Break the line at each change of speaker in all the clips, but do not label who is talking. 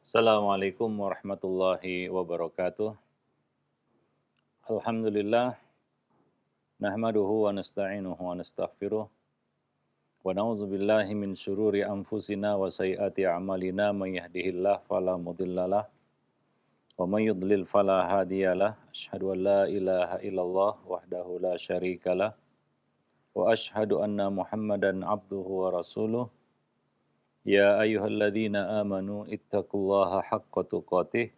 Assalamualaikum warahmatullahi wabarakatuh. Alhamdulillah, nahmaduhu wa nasta'inuhu wa nastaghfiruh. Wa na'udzu billahi min syururi anfusina wa sayyiati a'malina may yahdihillahu fala mudhillalah wa may yudlil fala hadiyalah. Asyhadu an la ilaha illallah wahdahu la syarikalah wa asyhadu anna Muhammadan abduhu wa rasuluh. Ya ayyuhalladzina amanu ittaqullaha haqqa tuqatih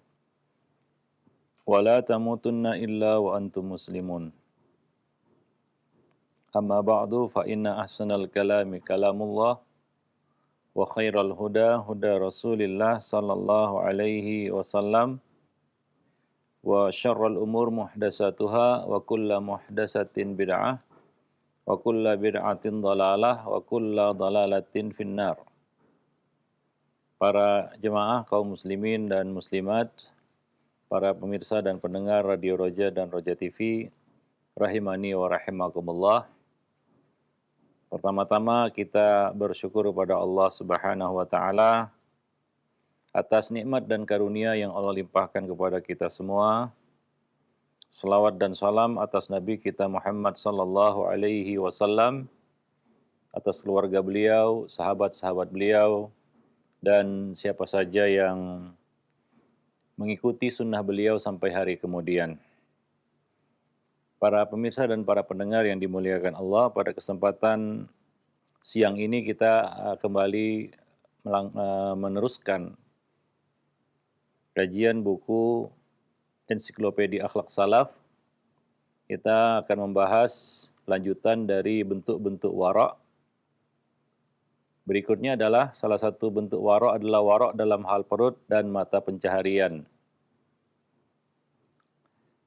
wa la tamutunna illa wa antum muslimun. Amma ba'du fa inna ahsanal kalami kalamullah wa khairal huda huda Rasulillah sallallahu alaihi wasallam wa syarrul umur muhdatsatuha wa kullu muhdatsatin bid'ah wa kullu bid'atin dhalalah wa kullu dhalalatin finnar. Para jemaah kaum muslimin dan muslimat, para pemirsa dan pendengar Radio Roja dan Roja TV, rahimani wa rahimakumullah. Pertama-tama kita bersyukur kepada Allah Subhanahu wa taala atas nikmat dan karunia yang Allah limpahkan kepada kita semua. Selawat dan salam atas Nabi kita Muhammad sallallahu alaihi wasallam, atas keluarga beliau, sahabat-sahabat beliau, dan siapa saja yang mengikuti sunnah beliau sampai hari kemudian. Para pemirsa dan para pendengar yang dimuliakan Allah, pada kesempatan siang ini kita kembali meneruskan kajian buku Ensiklopedia Akhlak Salaf. Kita akan membahas lanjutan dari bentuk-bentuk wara'. Berikutnya adalah salah satu bentuk wara' adalah wara' dalam hal perut dan mata pencaharian.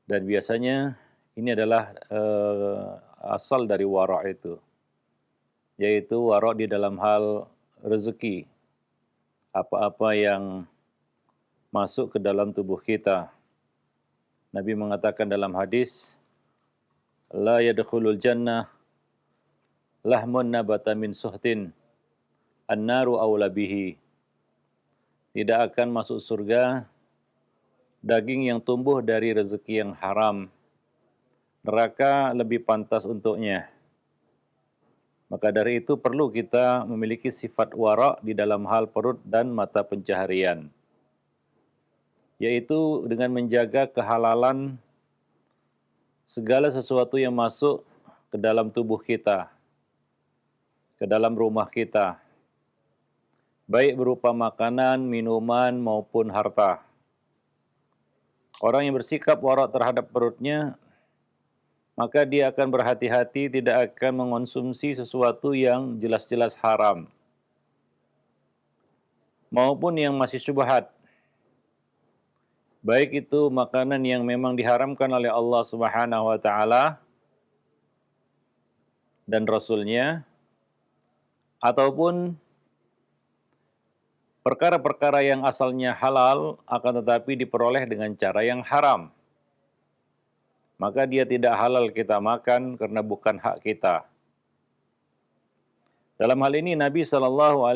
Dan biasanya ini adalah asal dari wara' itu, yaitu wara' di dalam hal rezeki. Apa-apa yang masuk ke dalam tubuh kita. Nabi mengatakan dalam hadis, la yadkhulul jannah lahmun nabata min suhtin an-naru awla bihi. Tidak akan masuk surga daging yang tumbuh dari rezeki yang haram. Neraka lebih pantas untuknya. Maka dari itu perlu kita memiliki sifat wara' di dalam hal perut dan mata pencaharian, yaitu dengan menjaga kehalalan segala sesuatu yang masuk ke dalam tubuh kita, ke dalam rumah kita, baik berupa makanan, minuman, maupun harta. Orang yang bersikap wara' terhadap perutnya, maka dia akan berhati-hati tidak akan mengonsumsi sesuatu yang jelas-jelas haram, maupun yang masih syubhat. Baik itu makanan yang memang diharamkan oleh Allah Subhanahu wa taala dan Rasul-Nya, ataupun perkara-perkara yang asalnya halal akan tetapi diperoleh dengan cara yang haram. Maka dia tidak halal kita makan karena bukan hak kita. Dalam hal ini Nabi SAW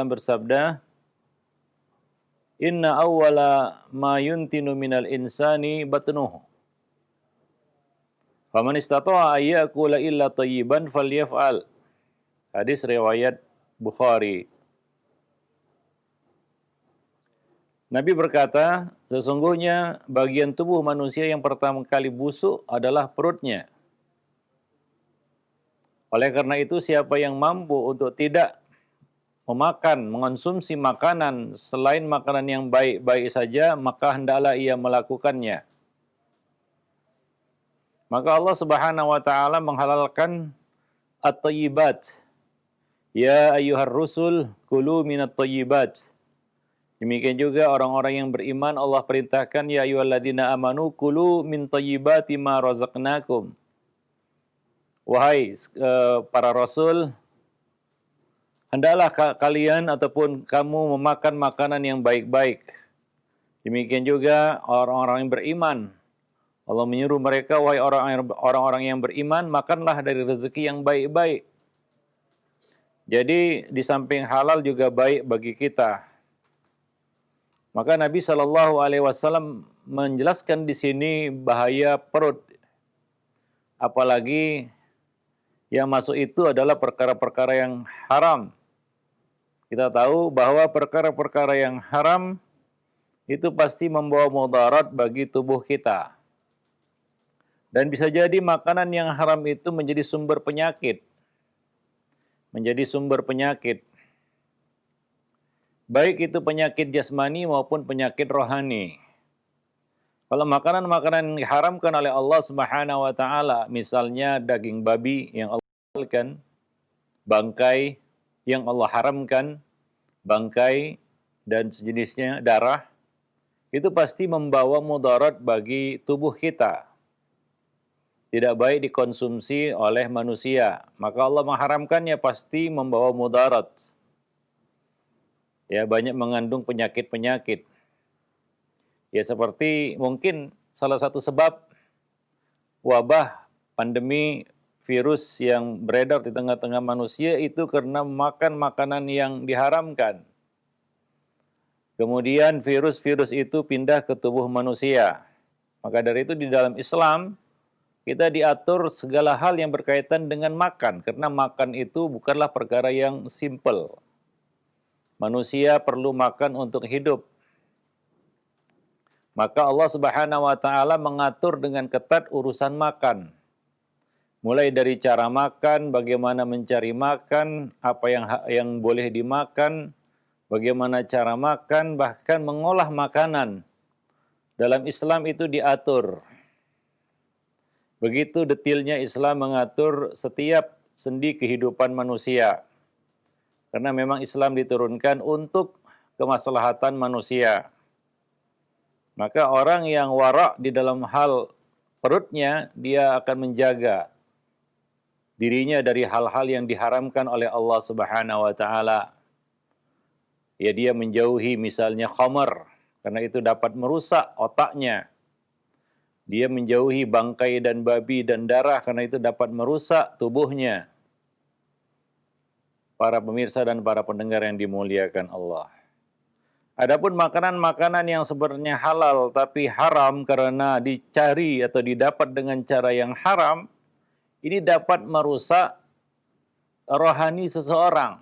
bersabda, Inna awwala ma yuntinu minal insani batnuhu. Faman istata'a ayyakula illa tayyiban falyaf'al. Hadis riwayat Bukhari. Nabi berkata, sesungguhnya bagian tubuh manusia yang pertama kali busuk adalah perutnya. Oleh karena itu, siapa yang mampu untuk tidak mengonsumsi makanan selain makanan yang baik-baik saja, maka hendaklah ia melakukannya. Maka Allah Subhanahu wa taala menghalalkan at-thayyibat. Ya ayyuhar rusul, kulu minat thayyibat. Demikian juga orang-orang yang beriman Allah perintahkan, ya ayyuhalladzina amanu kulu min thayyibati ma razaqnakum. Wahai para rasul, hendaklah kalian ataupun kamu memakan makanan yang baik-baik. Demikian juga orang-orang yang beriman. Allah menyuruh mereka, wahai orang-orang yang beriman, makanlah dari rezeki yang baik-baik. Jadi di samping halal juga baik bagi kita. Maka Nabi Shallallahu Alaihi Wasallam menjelaskan di sini bahaya perut, apalagi yang masuk itu adalah perkara-perkara yang haram. Kita tahu bahwa perkara-perkara yang haram itu pasti membawa mudarat bagi tubuh kita. Dan bisa jadi makanan yang haram itu menjadi sumber penyakit. Menjadi sumber penyakit. Baik itu penyakit jasmani maupun penyakit rohani. Kalau makanan-makanan yang diharamkan oleh Allah Subhanahu wa taala, misalnya daging babi yang Allah halalkan, bangkai yang Allah haramkan, bangkai dan sejenisnya, darah, itu pasti membawa mudarat bagi tubuh kita. Tidak baik dikonsumsi oleh manusia. Maka Allah mengharamkannya pasti membawa mudarat. Ya, banyak mengandung penyakit-penyakit. Ya, seperti mungkin salah satu sebab wabah pandemi virus yang beredar di tengah-tengah manusia itu karena makan makanan yang diharamkan. Kemudian virus-virus itu pindah ke tubuh manusia. Maka dari itu di dalam Islam, kita diatur segala hal yang berkaitan dengan makan, karena makan itu bukanlah perkara yang simple. Manusia perlu makan untuk hidup. Maka Allah Subhanahu wa taala mengatur dengan ketat urusan makan. Mulai dari cara makan, bagaimana mencari makan, apa yang boleh dimakan, bagaimana cara makan, bahkan mengolah makanan. Dalam Islam itu diatur. Begitu detailnya Islam mengatur setiap sendi kehidupan manusia. Karena memang Islam diturunkan untuk kemaslahatan manusia. Maka orang yang wara' di dalam hal perutnya, dia akan menjaga dirinya dari hal-hal yang diharamkan oleh Allah Subhanahu wa taala. Ya, dia menjauhi misalnya khamar, karena itu dapat merusak otaknya. Dia menjauhi bangkai dan babi dan darah karena itu dapat merusak tubuhnya. Para pemirsa dan para pendengar yang dimuliakan Allah. Adapun makanan-makanan yang sebenarnya halal tapi haram karena dicari atau didapat dengan cara yang haram, ini dapat merusak rohani seseorang.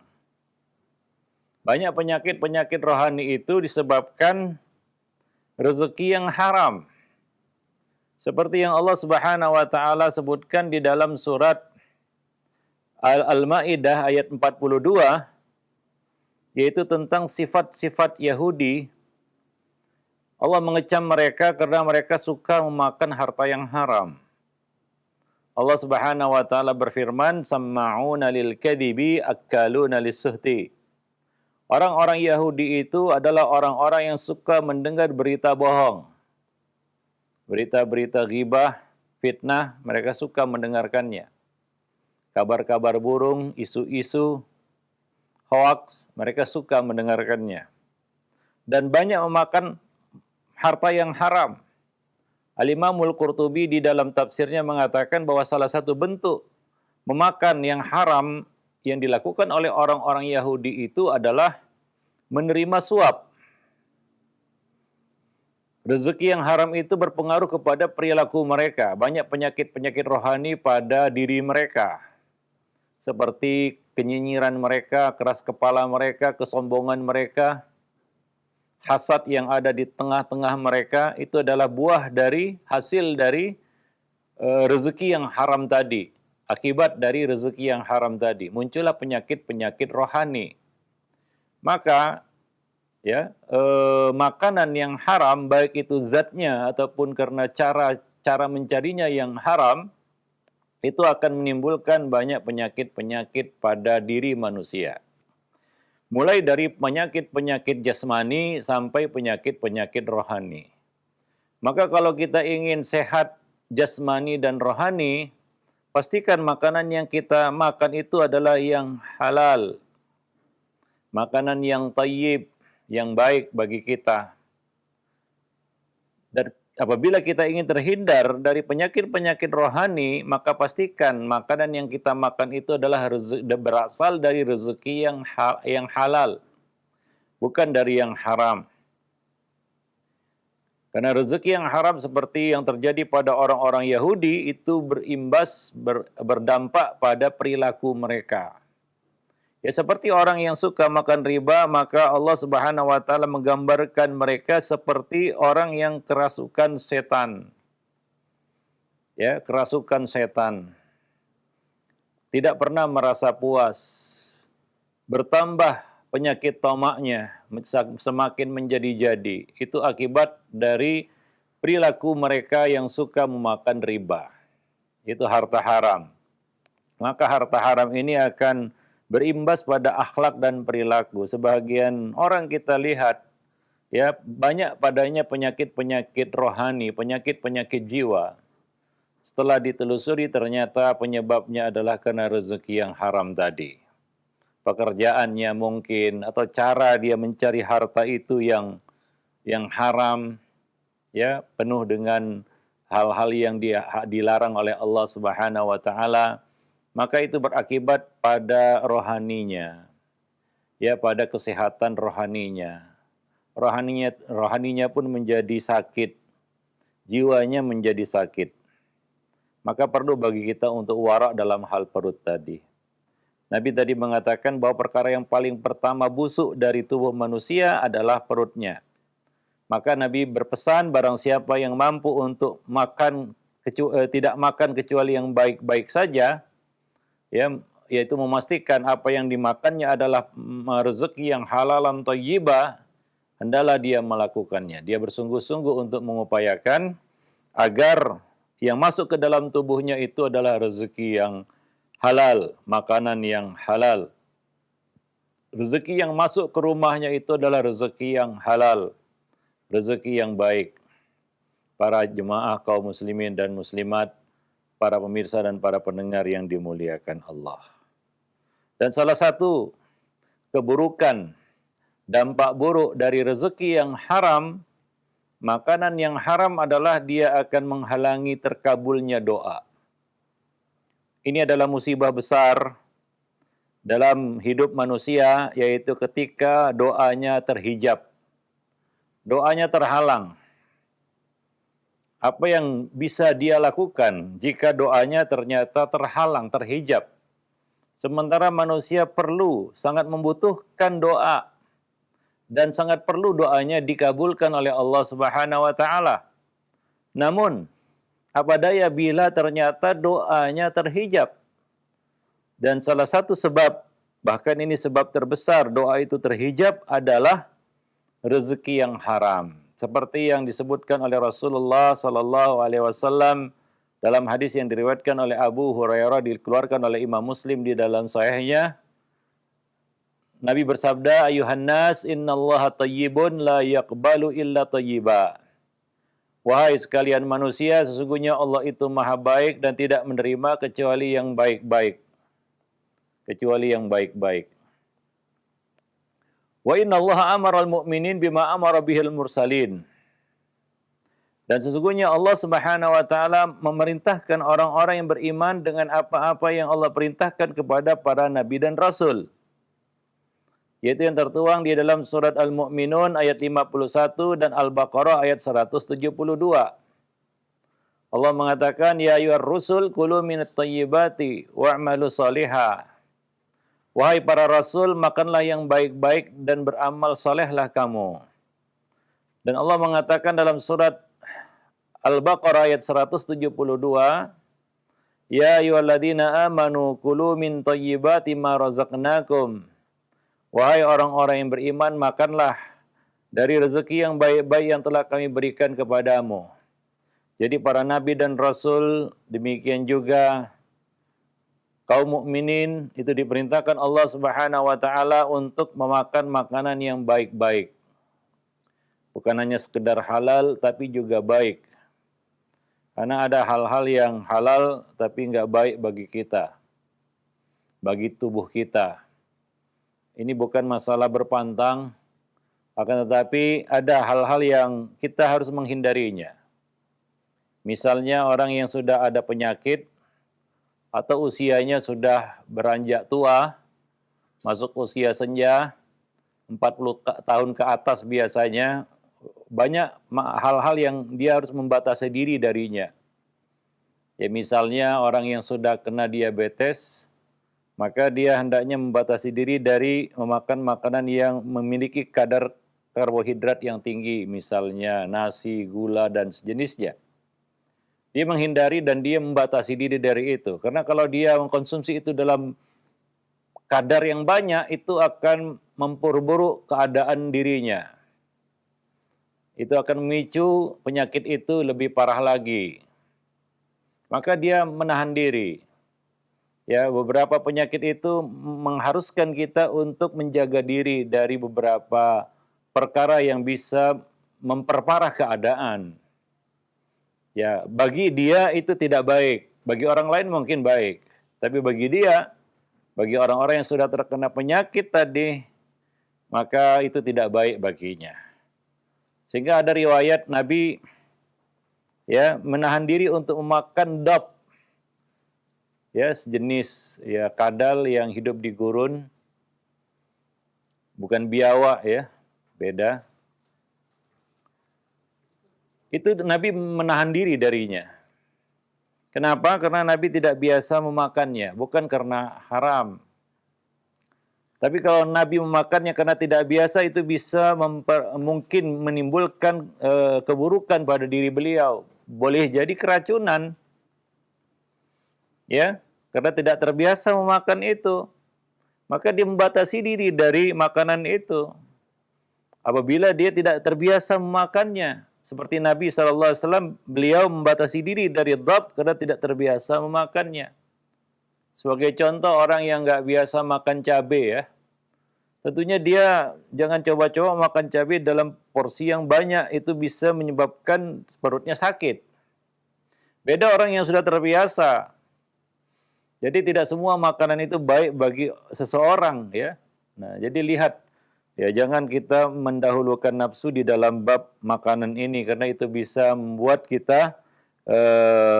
Banyak penyakit-penyakit rohani itu disebabkan rezeki yang haram. Seperti yang Allah Subhanahu wa taala sebutkan di dalam surat Al-Maidah ayat 42, yaitu tentang sifat-sifat Yahudi. Allah mengecam mereka karena mereka suka memakan harta yang haram. Allah Subhanahu wa taala berfirman, "Samma'una lil kadhibi akkaluna lis-suhti." Orang-orang Yahudi itu adalah orang-orang yang suka mendengar berita bohong. Berita-berita ghibah, fitnah, mereka suka mendengarkannya. Kabar-kabar burung, isu-isu, hoax, mereka suka mendengarkannya. Dan banyak memakan harta yang haram. Al-Imamul Qurtubi di dalam tafsirnya mengatakan bahwa salah satu bentuk memakan yang haram yang dilakukan oleh orang-orang Yahudi itu adalah menerima suap. Rezeki yang haram itu berpengaruh kepada perilaku mereka. Banyak penyakit-penyakit rohani pada diri mereka. Seperti kenyinyiran mereka, keras kepala mereka, kesombongan mereka, hasad yang ada di tengah-tengah mereka, itu adalah buah dari, hasil dari rezeki yang haram tadi. Akibat dari rezeki yang haram tadi. Muncullah penyakit-penyakit rohani. Maka makanan yang haram, baik itu zatnya ataupun karena cara mencarinya yang haram, itu akan menimbulkan banyak penyakit-penyakit pada diri manusia. Mulai dari penyakit-penyakit jasmani sampai penyakit-penyakit rohani. Maka kalau kita ingin sehat jasmani dan rohani, pastikan makanan yang kita makan itu adalah yang halal. Makanan yang thayyib, yang baik bagi kita. Dan apabila kita ingin terhindar dari penyakit-penyakit rohani, maka pastikan makanan yang kita makan itu adalah berasal dari rezeki yang halal, bukan dari yang haram. Karena rezeki yang haram seperti yang terjadi pada orang-orang Yahudi itu berdampak pada perilaku mereka. Ya seperti orang yang suka makan riba, maka Allah Subhanahu wa taala menggambarkan mereka seperti orang yang kerasukan setan. Ya, kerasukan setan. Tidak pernah merasa puas. Bertambah penyakit tamaknya, semakin menjadi-jadi. Itu akibat dari perilaku mereka yang suka memakan riba. Itu harta haram. Maka harta haram ini akan berimbas pada akhlak dan perilaku. Sebagian orang kita lihat, ya banyak padanya penyakit-penyakit rohani, penyakit-penyakit jiwa. Setelah ditelusuri ternyata penyebabnya adalah karena rezeki yang haram tadi. Pekerjaannya mungkin atau cara dia mencari harta itu yang haram, ya penuh dengan hal-hal yang dilarang oleh Allah Subhanahu wa taala, maka itu berakibat pada rohaninya. Ya, pada kesehatan rohaninya. Rohaninya pun menjadi sakit. Jiwanya menjadi sakit. Maka perlu bagi kita untuk wara' dalam hal perut tadi. Nabi tadi mengatakan bahwa perkara yang paling pertama busuk dari tubuh manusia adalah perutnya. Maka Nabi berpesan barang siapa yang mampu untuk tidak makan kecuali yang baik-baik saja, ya, yaitu memastikan apa yang dimakannya adalah rezeki yang halalan thayyibah, hendaklah dia melakukannya. Dia bersungguh-sungguh untuk mengupayakan agar yang masuk ke dalam tubuhnya itu adalah rezeki yang halal, makanan yang halal. Rezeki yang masuk ke rumahnya itu adalah rezeki yang halal, rezeki yang baik. Para jemaah kaum muslimin dan muslimat, para pemirsa dan para pendengar yang dimuliakan Allah. Dan salah satu keburukan, dampak buruk dari rezeki yang haram, makanan yang haram adalah dia akan menghalangi terkabulnya doa. Ini adalah musibah besar dalam hidup manusia, yaitu ketika doanya terhijab. Doanya terhalang. Apa yang bisa dia lakukan jika doanya ternyata terhalang, terhijab? Sementara manusia sangat membutuhkan doa. Dan sangat perlu doanya dikabulkan oleh Allah Subhanahu wa taala. Namun, apa daya bila ternyata doanya terhijab. Dan salah satu sebab, bahkan ini sebab terbesar doa itu terhijab adalah rezeki yang haram. Seperti yang disebutkan oleh Rasulullah sallallahu alaihi wasallam dalam hadis yang diriwayatkan oleh Abu Hurairah, dikeluarkan oleh Imam Muslim di dalam sahihnya. Nabi bersabda, ayuhan nas innallaha tayyibun la yaqbalu illa tayyiba. Wahai sekalian manusia, sesungguhnya Allah itu maha baik dan tidak menerima kecuali yang baik-baik. Kecuali yang baik-baik. Wa innallaha amaral mu'minin bima amara bihil mursalin. Dan sesungguhnya Allah Subhanahu wa taala memerintahkan orang-orang yang beriman dengan apa-apa yang Allah perintahkan kepada para nabi dan rasul. Yaitu yang tertuang di dalam surat Al-Mu'minun ayat 51 dan Al-Baqarah ayat 172. Allah mengatakan, ya ayyuhar rusul kulu minat thayyibati wa'malu salihah. Wahai para rasul, makanlah yang baik-baik dan beramal salehlah kamu. Dan Allah mengatakan dalam surat Al-Baqarah ayat 172, ya ayyuhalladzina amanu kulu min thayyibati ma razaqnakum. Wahai orang-orang yang beriman, makanlah dari rezeki yang baik-baik yang telah kami berikan kepadamu. Jadi para nabi dan rasul, demikian juga kaum mukminin itu diperintahkan Allah Subhanahu wa taala untuk memakan makanan yang baik-baik. Bukan hanya sekedar halal, tapi juga baik. Karena ada hal-hal yang halal tapi nggak baik bagi kita, bagi tubuh kita. Ini bukan masalah berpantang, akan tetapi ada hal-hal yang kita harus menghindarinya. Misalnya orang yang sudah ada penyakit atau usianya sudah beranjak tua, masuk usia senja, 40 tahun ke atas biasanya, banyak hal-hal yang dia harus membatasi diri darinya. Ya misalnya orang yang sudah kena diabetes, maka dia hendaknya membatasi diri dari memakan makanan yang memiliki kadar karbohidrat yang tinggi, misalnya nasi, gula, dan sejenisnya. Dia menghindari dan dia membatasi diri dari itu. Karena kalau dia mengkonsumsi itu dalam kadar yang banyak, itu akan memperburuk keadaan dirinya. Itu akan memicu penyakit itu lebih parah lagi. Maka dia menahan diri. Ya, beberapa penyakit itu mengharuskan kita untuk menjaga diri dari beberapa perkara yang bisa memperparah keadaan. Ya, bagi dia itu tidak baik, bagi orang lain mungkin baik, tapi bagi dia, bagi orang-orang yang sudah terkena penyakit tadi, maka itu tidak baik baginya. Sehingga ada riwayat Nabi ya menahan diri untuk memakan dab, ya sejenis ya kadal yang hidup di gurun, bukan biawak ya, beda. Itu Nabi menahan diri darinya. Kenapa? Karena Nabi tidak biasa memakannya, bukan karena haram. Tapi kalau Nabi memakannya karena tidak biasa, itu bisa mungkin menimbulkan keburukan pada diri beliau. Boleh jadi keracunan. Ya, karena tidak terbiasa memakan itu. Maka dia membatasi diri dari makanan itu. Apabila dia tidak terbiasa memakannya. Seperti Nabi SAW, beliau membatasi diri dari dhab karena tidak terbiasa memakannya. Sebagai contoh orang yang nggak biasa makan cabai ya, tentunya dia jangan coba-coba makan cabai dalam porsi yang banyak, itu bisa menyebabkan perutnya sakit. Beda orang yang sudah terbiasa. Jadi tidak semua makanan itu baik bagi seseorang ya. Nah, jadi lihat ya, jangan kita mendahulukan nafsu di dalam bab makanan ini karena itu bisa membuat kita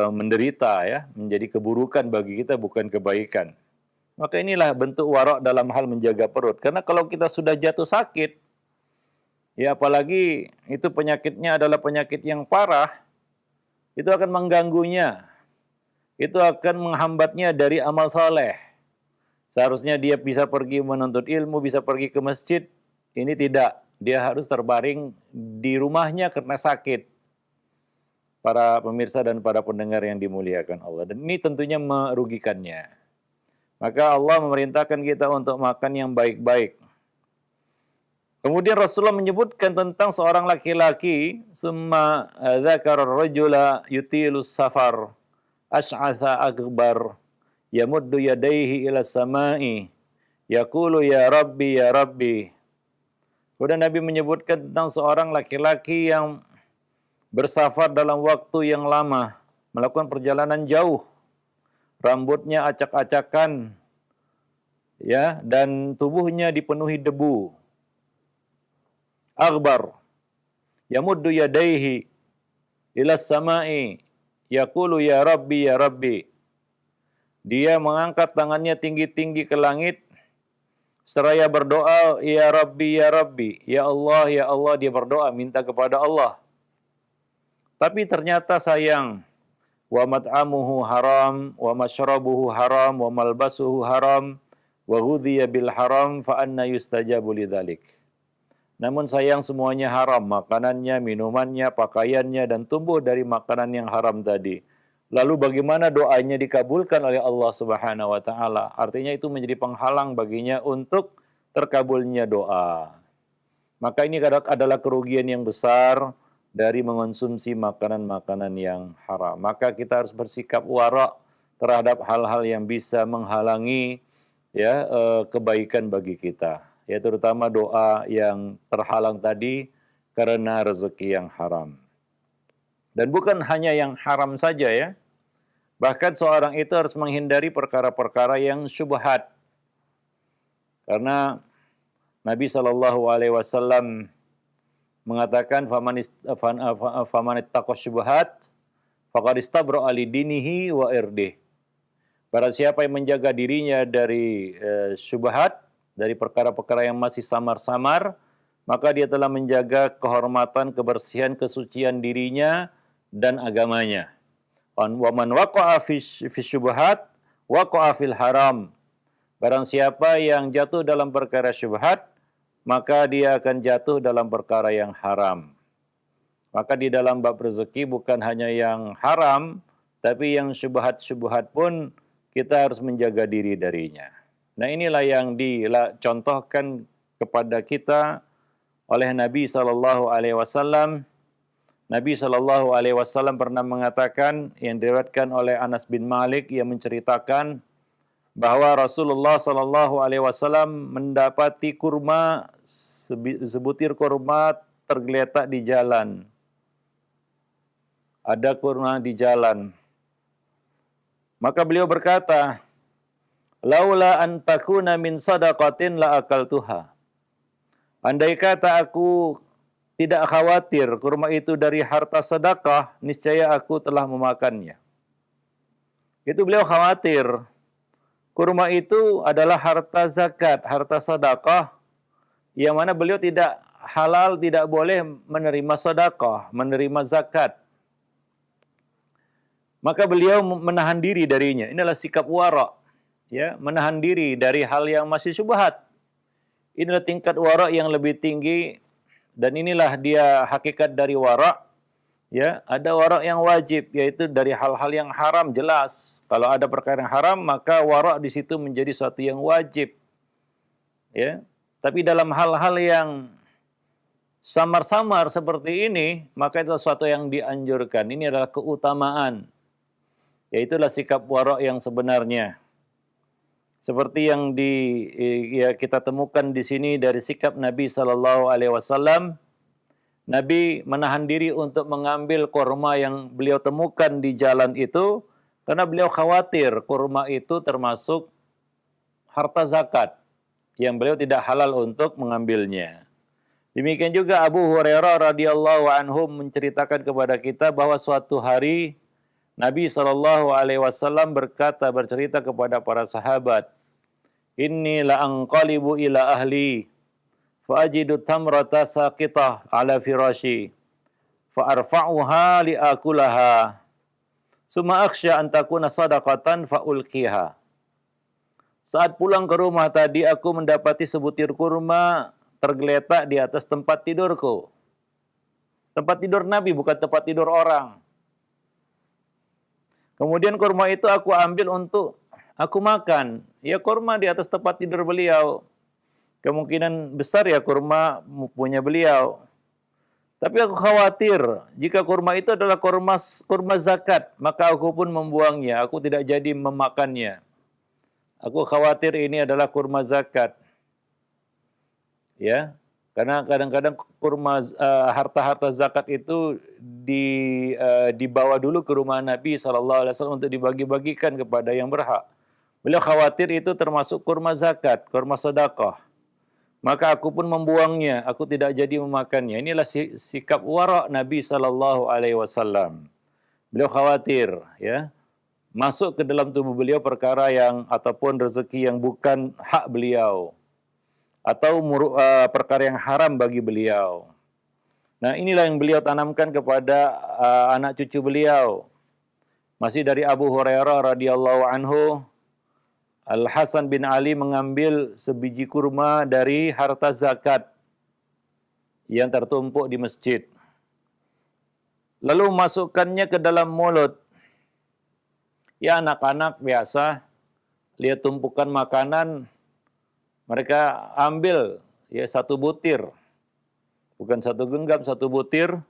menderita ya, menjadi keburukan bagi kita bukan kebaikan. Maka inilah bentuk warok dalam hal menjaga perut. Karena kalau kita sudah jatuh sakit, ya apalagi itu penyakitnya adalah penyakit yang parah, itu akan mengganggunya. Itu akan menghambatnya dari amal soleh. Seharusnya dia bisa pergi menuntut ilmu, bisa pergi ke masjid. Ini tidak. Dia harus terbaring di rumahnya karena sakit. Para pemirsa dan para pendengar yang dimuliakan Allah. Dan ini tentunya merugikannya. Maka Allah memerintahkan kita untuk makan yang baik-baik. Kemudian Rasulullah menyebutkan tentang seorang laki-laki, summa dzakara ar-rajula yutilus safar ash'atha akbar yamuddu yadayhi ila samai yaqulu ya rabbi ya rabbi. Kemudian Nabi menyebutkan tentang seorang laki-laki yang bersafar dalam waktu yang lama, melakukan perjalanan jauh, rambutnya acak-acakan, ya, dan tubuhnya dipenuhi debu. Aghbar, yamuddu yadaihi ila samai, yaqulu ya rabbi ya rabbi. Dia mengangkat tangannya tinggi-tinggi ke langit, seraya berdoa, ya rabbi ya rabbi, ya Allah, dia berdoa, minta kepada Allah. Tapi ternyata sayang, wa mat'amuhu haram, wa mashrabuhu haram, wa malbasuhu haram, wa ghudhiya bil haram, fa anna yustajabu lidzalik. Namun sayang semuanya haram, makanannya, minumannya, pakaiannya, dan tumbuh dari makanan yang haram tadi. Lalu bagaimana doanya dikabulkan oleh Allah Subhanahu wa taala? Artinya itu menjadi penghalang baginya untuk terkabulnya doa. Maka ini adalah kerugian yang besar dari mengonsumsi makanan-makanan yang haram. Maka kita harus bersikap wara' terhadap hal-hal yang bisa menghalangi ya kebaikan bagi kita. Ya terutama doa yang terhalang tadi karena rezeki yang haram. Dan bukan hanya yang haram saja ya. Bahkan seorang itu harus menghindari perkara-perkara yang syubhat. Karena Nabi SAW mengatakan faman ittaqas syubhat faqad istabra'a li dinihi wa irdih. Barang siapa yang menjaga dirinya dari syubhat, dari perkara-perkara yang masih samar-samar, maka dia telah menjaga kehormatan, kebersihan, kesucian dirinya dan agamanya. Wa man waqa'a fi syubhat waqa'a fil haram. Barang siapa yang jatuh dalam perkara syubhat, maka dia akan jatuh dalam perkara yang haram. Maka di dalam bab rezeki bukan hanya yang haram, tapi yang syubhat-syubhat pun kita harus menjaga diri darinya. Nah, inilah yang dicontohkan kepada kita oleh Nabi SAW. Nabi SAW pernah mengatakan, yang diriwayatkan oleh Anas bin Malik, yang menceritakan bahwa Rasulullah SAW mendapati kurma, sebutir kurma tergeletak di jalan. Ada kurma di jalan. Maka beliau berkata, laula an takuna min sadaqatin la akaltuha. Andai kata aku tidak khawatir kurma itu dari harta sedekah, niscaya aku telah memakannya. Itu beliau khawatir. Kurma itu adalah harta zakat, harta sedekah, yang mana beliau tidak halal, tidak boleh menerima sedekah, menerima zakat. Maka beliau menahan diri darinya. Inilah sikap wara', ya, menahan diri dari hal yang masih syubhat. Inilah tingkat wara' yang lebih tinggi, dan inilah dia hakikat dari wara'. Ya, ada wara' yang wajib, yaitu dari hal-hal yang haram, jelas. Kalau ada perkara yang haram, maka wara' di situ menjadi suatu yang wajib. Ya, tapi dalam hal-hal yang samar-samar seperti ini, maka itu sesuatu yang dianjurkan. Ini adalah keutamaan. Yaitulah sikap wara' yang sebenarnya. Seperti yang kita temukan di sini dari sikap Nabi SAW. Nabi menahan diri untuk mengambil kurma yang beliau temukan di jalan itu, karena beliau khawatir kurma itu termasuk harta zakat yang beliau tidak halal untuk mengambilnya. Demikian juga Abu Hurairah radhiyallahu anhu menceritakan kepada kita bahwa suatu hari Nabi SAW bercerita kepada para sahabat, inni la anqalibu ila ahli fa ajidu tamrata saqitah ala firashi fa arfa'uha li akulaha summa akhsha an takuna sadaqatan fa ulqiha. Saat pulang ke rumah tadi, aku mendapati sebutir kurma tergeletak di atas tempat tidurku. Tempat tidur Nabi, bukan tempat tidur orang. Kemudian kurma itu aku ambil untuk aku makan. Ya, kurma di atas tempat tidur beliau. Kemungkinan besar ya kurma punya beliau. Tapi aku khawatir jika kurma itu adalah kurma zakat, maka aku pun membuangnya. Aku tidak jadi memakannya. Aku khawatir ini adalah kurma zakat. Ya, karena kadang-kadang kurma harta-harta zakat itu dibawa dulu ke rumah Nabi SAW untuk dibagi-bagikan kepada yang berhak. Beliau khawatir itu termasuk kurma zakat, kurma sedekah. Maka aku pun membuangnya, aku tidak jadi memakannya. Inilah sikap wara' Nabi SAW. Beliau khawatir, ya, masuk ke dalam tubuh beliau perkara yang ataupun rezeki yang bukan hak beliau, atau perkara yang haram bagi beliau. Nah, inilah yang beliau tanamkan kepada anak cucu beliau. Masih dari Abu Hurairah radhiyallahu anhu, Al-Hasan bin Ali mengambil sebiji kurma dari harta zakat yang tertumpuk di masjid. Lalu masukkannya ke dalam mulut. Ya, anak-anak biasa lihat tumpukan makanan, mereka ambil ya satu butir. Bukan satu genggam, satu butir.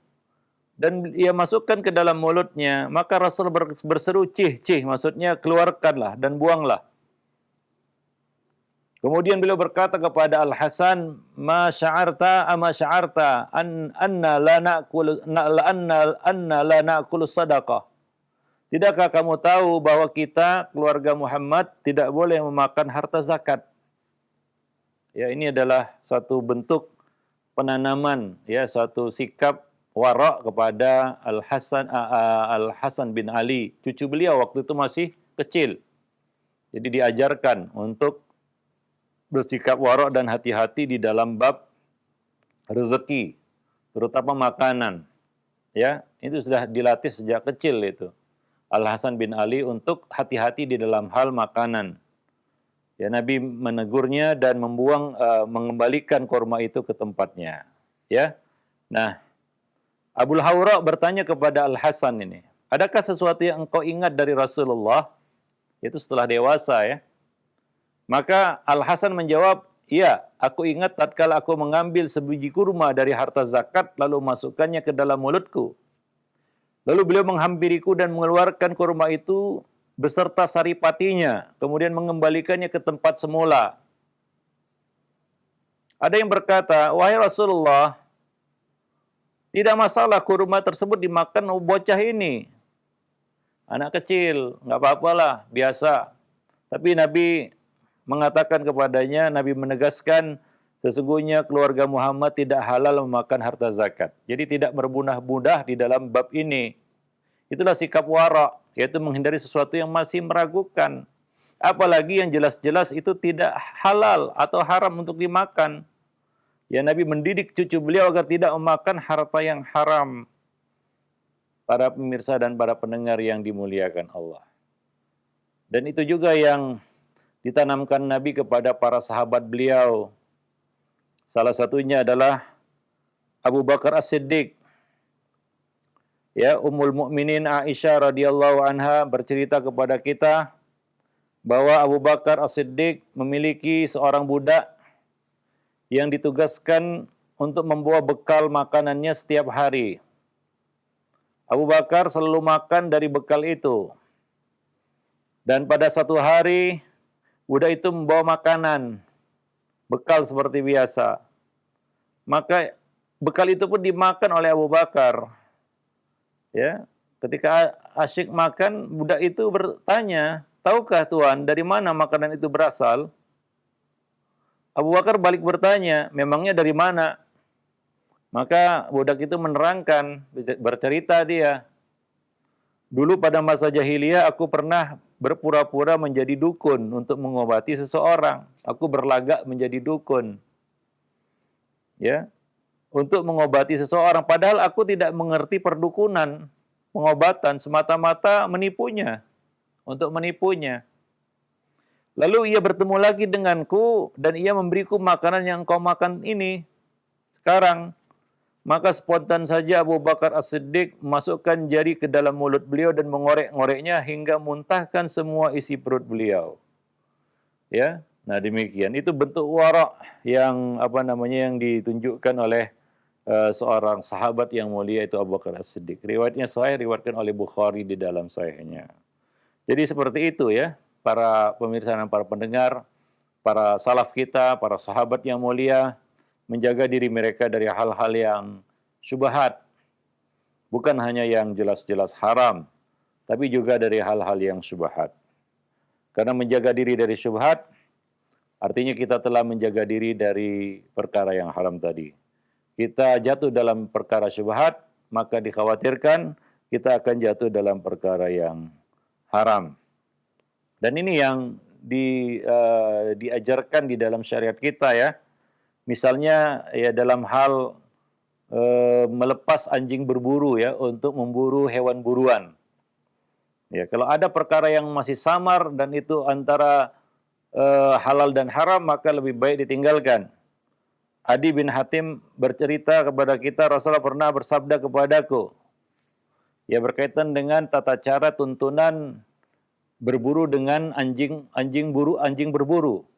Dan ia masukkan ke dalam mulutnya. Maka Rasul berseru, cih, maksudnya keluarkanlah dan buanglah. Kemudian beliau berkata kepada Al-Hasan, ma sya'arta anna la na'kulu sadaqah. Tidakkah kamu tahu bahwa kita keluarga Muhammad tidak boleh memakan harta zakat? Ya, ini adalah satu bentuk penanaman, ya, satu sikap wara' kepada Al-Hasan bin Ali, cucu beliau waktu itu masih kecil. Jadi diajarkan untuk bersikap wara' dan hati-hati di dalam bab rezeki, terutama makanan. Ya, itu sudah dilatih sejak kecil itu. Al-Hasan bin Ali untuk hati-hati di dalam hal makanan. Ya, Nabi menegurnya dan mengembalikan kurma itu ke tempatnya. Ya. Nah, Abul Hawra bertanya kepada Al-Hasan ini, adakah sesuatu yang engkau ingat dari Rasulullah? Itu setelah dewasa ya. Maka Al-Hasan menjawab, iya, aku ingat tatkala aku mengambil sebiji kurma dari harta zakat lalu masukkannya ke dalam mulutku. Lalu beliau menghampiriku dan mengeluarkan kurma itu beserta saripatinya, kemudian mengembalikannya ke tempat semula. Ada yang berkata, wahai Rasulullah, tidak masalah kurma tersebut dimakan bocah ini. Anak kecil, nggak apa-apalah, biasa. Tapi Nabi mengatakan kepadanya, Nabi menegaskan, sesungguhnya keluarga Muhammad tidak halal memakan harta zakat. Jadi tidak bermudah-mudah di dalam bab ini. Itulah sikap wara, yaitu menghindari sesuatu yang masih meragukan. Apalagi yang jelas-jelas itu tidak halal atau haram untuk dimakan. Ya, Nabi mendidik cucu beliau agar tidak memakan harta yang haram. Para pemirsa dan para pendengar yang dimuliakan Allah. Dan itu juga yang ditanamkan Nabi kepada para sahabat beliau. Salah satunya adalah Abu Bakar As-Siddiq. Ya, Ummul Mukminin Aisyah radhiyallahu anha bercerita kepada kita bahwa Abu Bakar As-Siddiq memiliki seorang budak yang ditugaskan untuk membawa bekal makanannya setiap hari. Abu Bakar selalu makan dari bekal itu. Dan pada satu hari, budak itu membawa makanan, bekal seperti biasa. Maka bekal itu pun dimakan oleh Abu Bakar. Ya, ketika asyik makan, budak itu bertanya, tahukah Tuan dari mana makanan itu berasal? Abu Bakar balik bertanya, memangnya dari mana? Maka budak itu menerangkan, bercerita dia, dulu pada masa jahiliyah aku pernah berpura-pura menjadi dukun untuk mengobati seseorang. Aku berlagak menjadi dukun. Ya, untuk mengobati seseorang. Padahal aku tidak mengerti perdukunan, pengobatan, semata-mata menipunya. Untuk menipunya. Lalu ia bertemu lagi denganku dan ia memberiku makanan yang kau makan ini sekarang. Maka spontan saja Abu Bakar As-Siddiq masukkan jari ke dalam mulut beliau dan mengorek-ngoreknya hingga muntahkan semua isi perut beliau. Ya, nah demikian. Itu bentuk wara yang yang ditunjukkan oleh seorang sahabat yang mulia itu Abu Bakar As-Siddiq. Riwayatnya sahih, diriwayatkan oleh Bukhari di dalam sahihnya. Jadi seperti itu ya, para pemirsa dan para pendengar, para salaf kita, para sahabat yang mulia, menjaga diri mereka dari hal-hal yang syubhat. Bukan hanya yang jelas-jelas haram, tapi juga dari hal-hal yang syubhat. Karena menjaga diri dari syubhat, artinya kita telah menjaga diri dari perkara yang haram tadi. Kita jatuh dalam perkara syubhat, maka dikhawatirkan kita akan jatuh dalam perkara yang haram. Dan ini yang diajarkan di dalam syariat kita ya. Misalnya ya dalam hal melepas anjing berburu ya untuk memburu hewan buruan. Ya, kalau ada perkara yang masih samar dan itu antara halal dan haram, maka lebih baik ditinggalkan. Adi bin Hatim bercerita kepada kita, Rasulullah pernah bersabda kepadaku, ya berkaitan dengan tata cara tuntunan berburu dengan anjing berburu.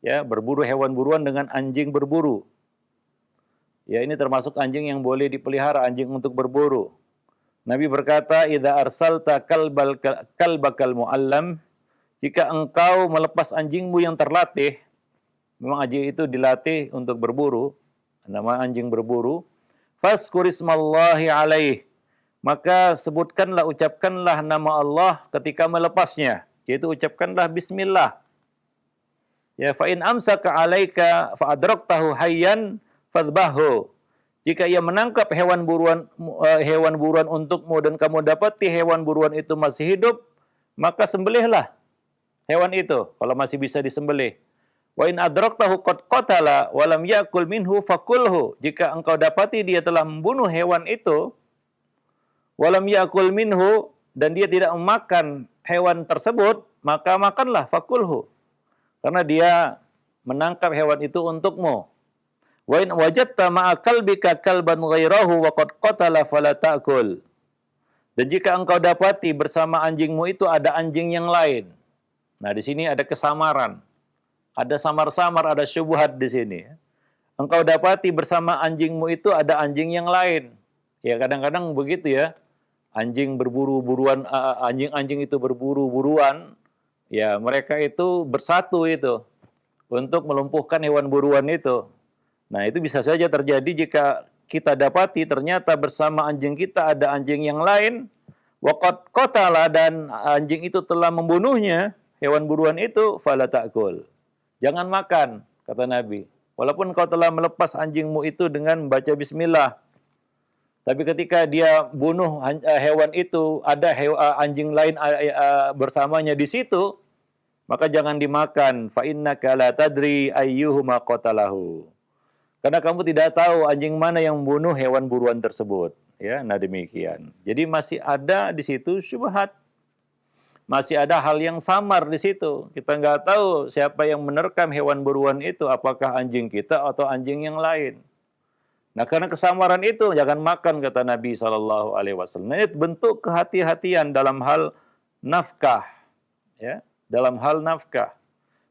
Ya, berburu hewan buruan dengan anjing berburu. Ya, ini termasuk anjing yang boleh dipelihara, anjing untuk berburu. Nabi berkata, "Idza arsalta kalbakal muallam," jika engkau melepas anjingmu yang terlatih, memang anjing itu dilatih untuk berburu, nama anjing berburu, "Fazkurismallahi alaih," maka ucapkanlah nama Allah ketika melepasnya, yaitu ucapkanlah bismillah. Ya, fa in amsaka alaika fa adraktahu hayyan fadhbahu. Jika ia menangkap hewan buruan untukmu dan kamu dapati hewan buruan itu masih hidup, maka sembelihlah hewan itu kalau masih bisa disembelih. Wa in adraktahu qad qatala wa lam yakul minhu fakulhu. Jika engkau dapati dia telah membunuh hewan itu, wa lam yakul minhu, dan dia tidak memakan hewan tersebut, maka makanlah fakulhu. Karena dia menangkap hewan itu untukmu. Wa in wajadta ma'a kalbika kalban ghairahu wa qad qatala fala ta'kul. Dan jika engkau dapati bersama anjingmu itu ada anjing yang lain. Nah, di sini ada kesamaran. Ada samar-samar, ada syubhat di sini. Engkau dapati bersama anjingmu itu ada anjing yang lain. Ya, kadang-kadang begitu ya. Anjing berburu-buruan, anjing-anjing itu berburu-buruan. Ya, mereka itu bersatu itu untuk melumpuhkan hewan buruan itu. Nah, itu bisa saja terjadi jika kita dapati ternyata bersama anjing kita ada anjing yang lain. Waqad qatala, dan anjing itu telah membunuhnya, hewan buruan itu, fala ta'kul. Jangan makan, kata Nabi. Walaupun kau telah melepas anjingmu itu dengan membaca bismillah. Tapi ketika dia bunuh hewan itu, ada anjing lain bersamanya di situ, maka jangan dimakan. Fa innaka la tadri ayyuhuma qatalahu. Karena kamu tidak tahu anjing mana yang membunuh hewan buruan tersebut. Ya, nah demikian. Jadi masih ada di situ syubhat. Masih ada hal yang samar di situ. Kita nggak tahu siapa yang menerkam hewan buruan itu, apakah anjing kita atau anjing yang lain. Nah, karena kesamaran itu jangan makan, kata Nabi SAW. Nah, itu bentuk kehati-hatian dalam hal nafkah, ya, dalam hal nafkah.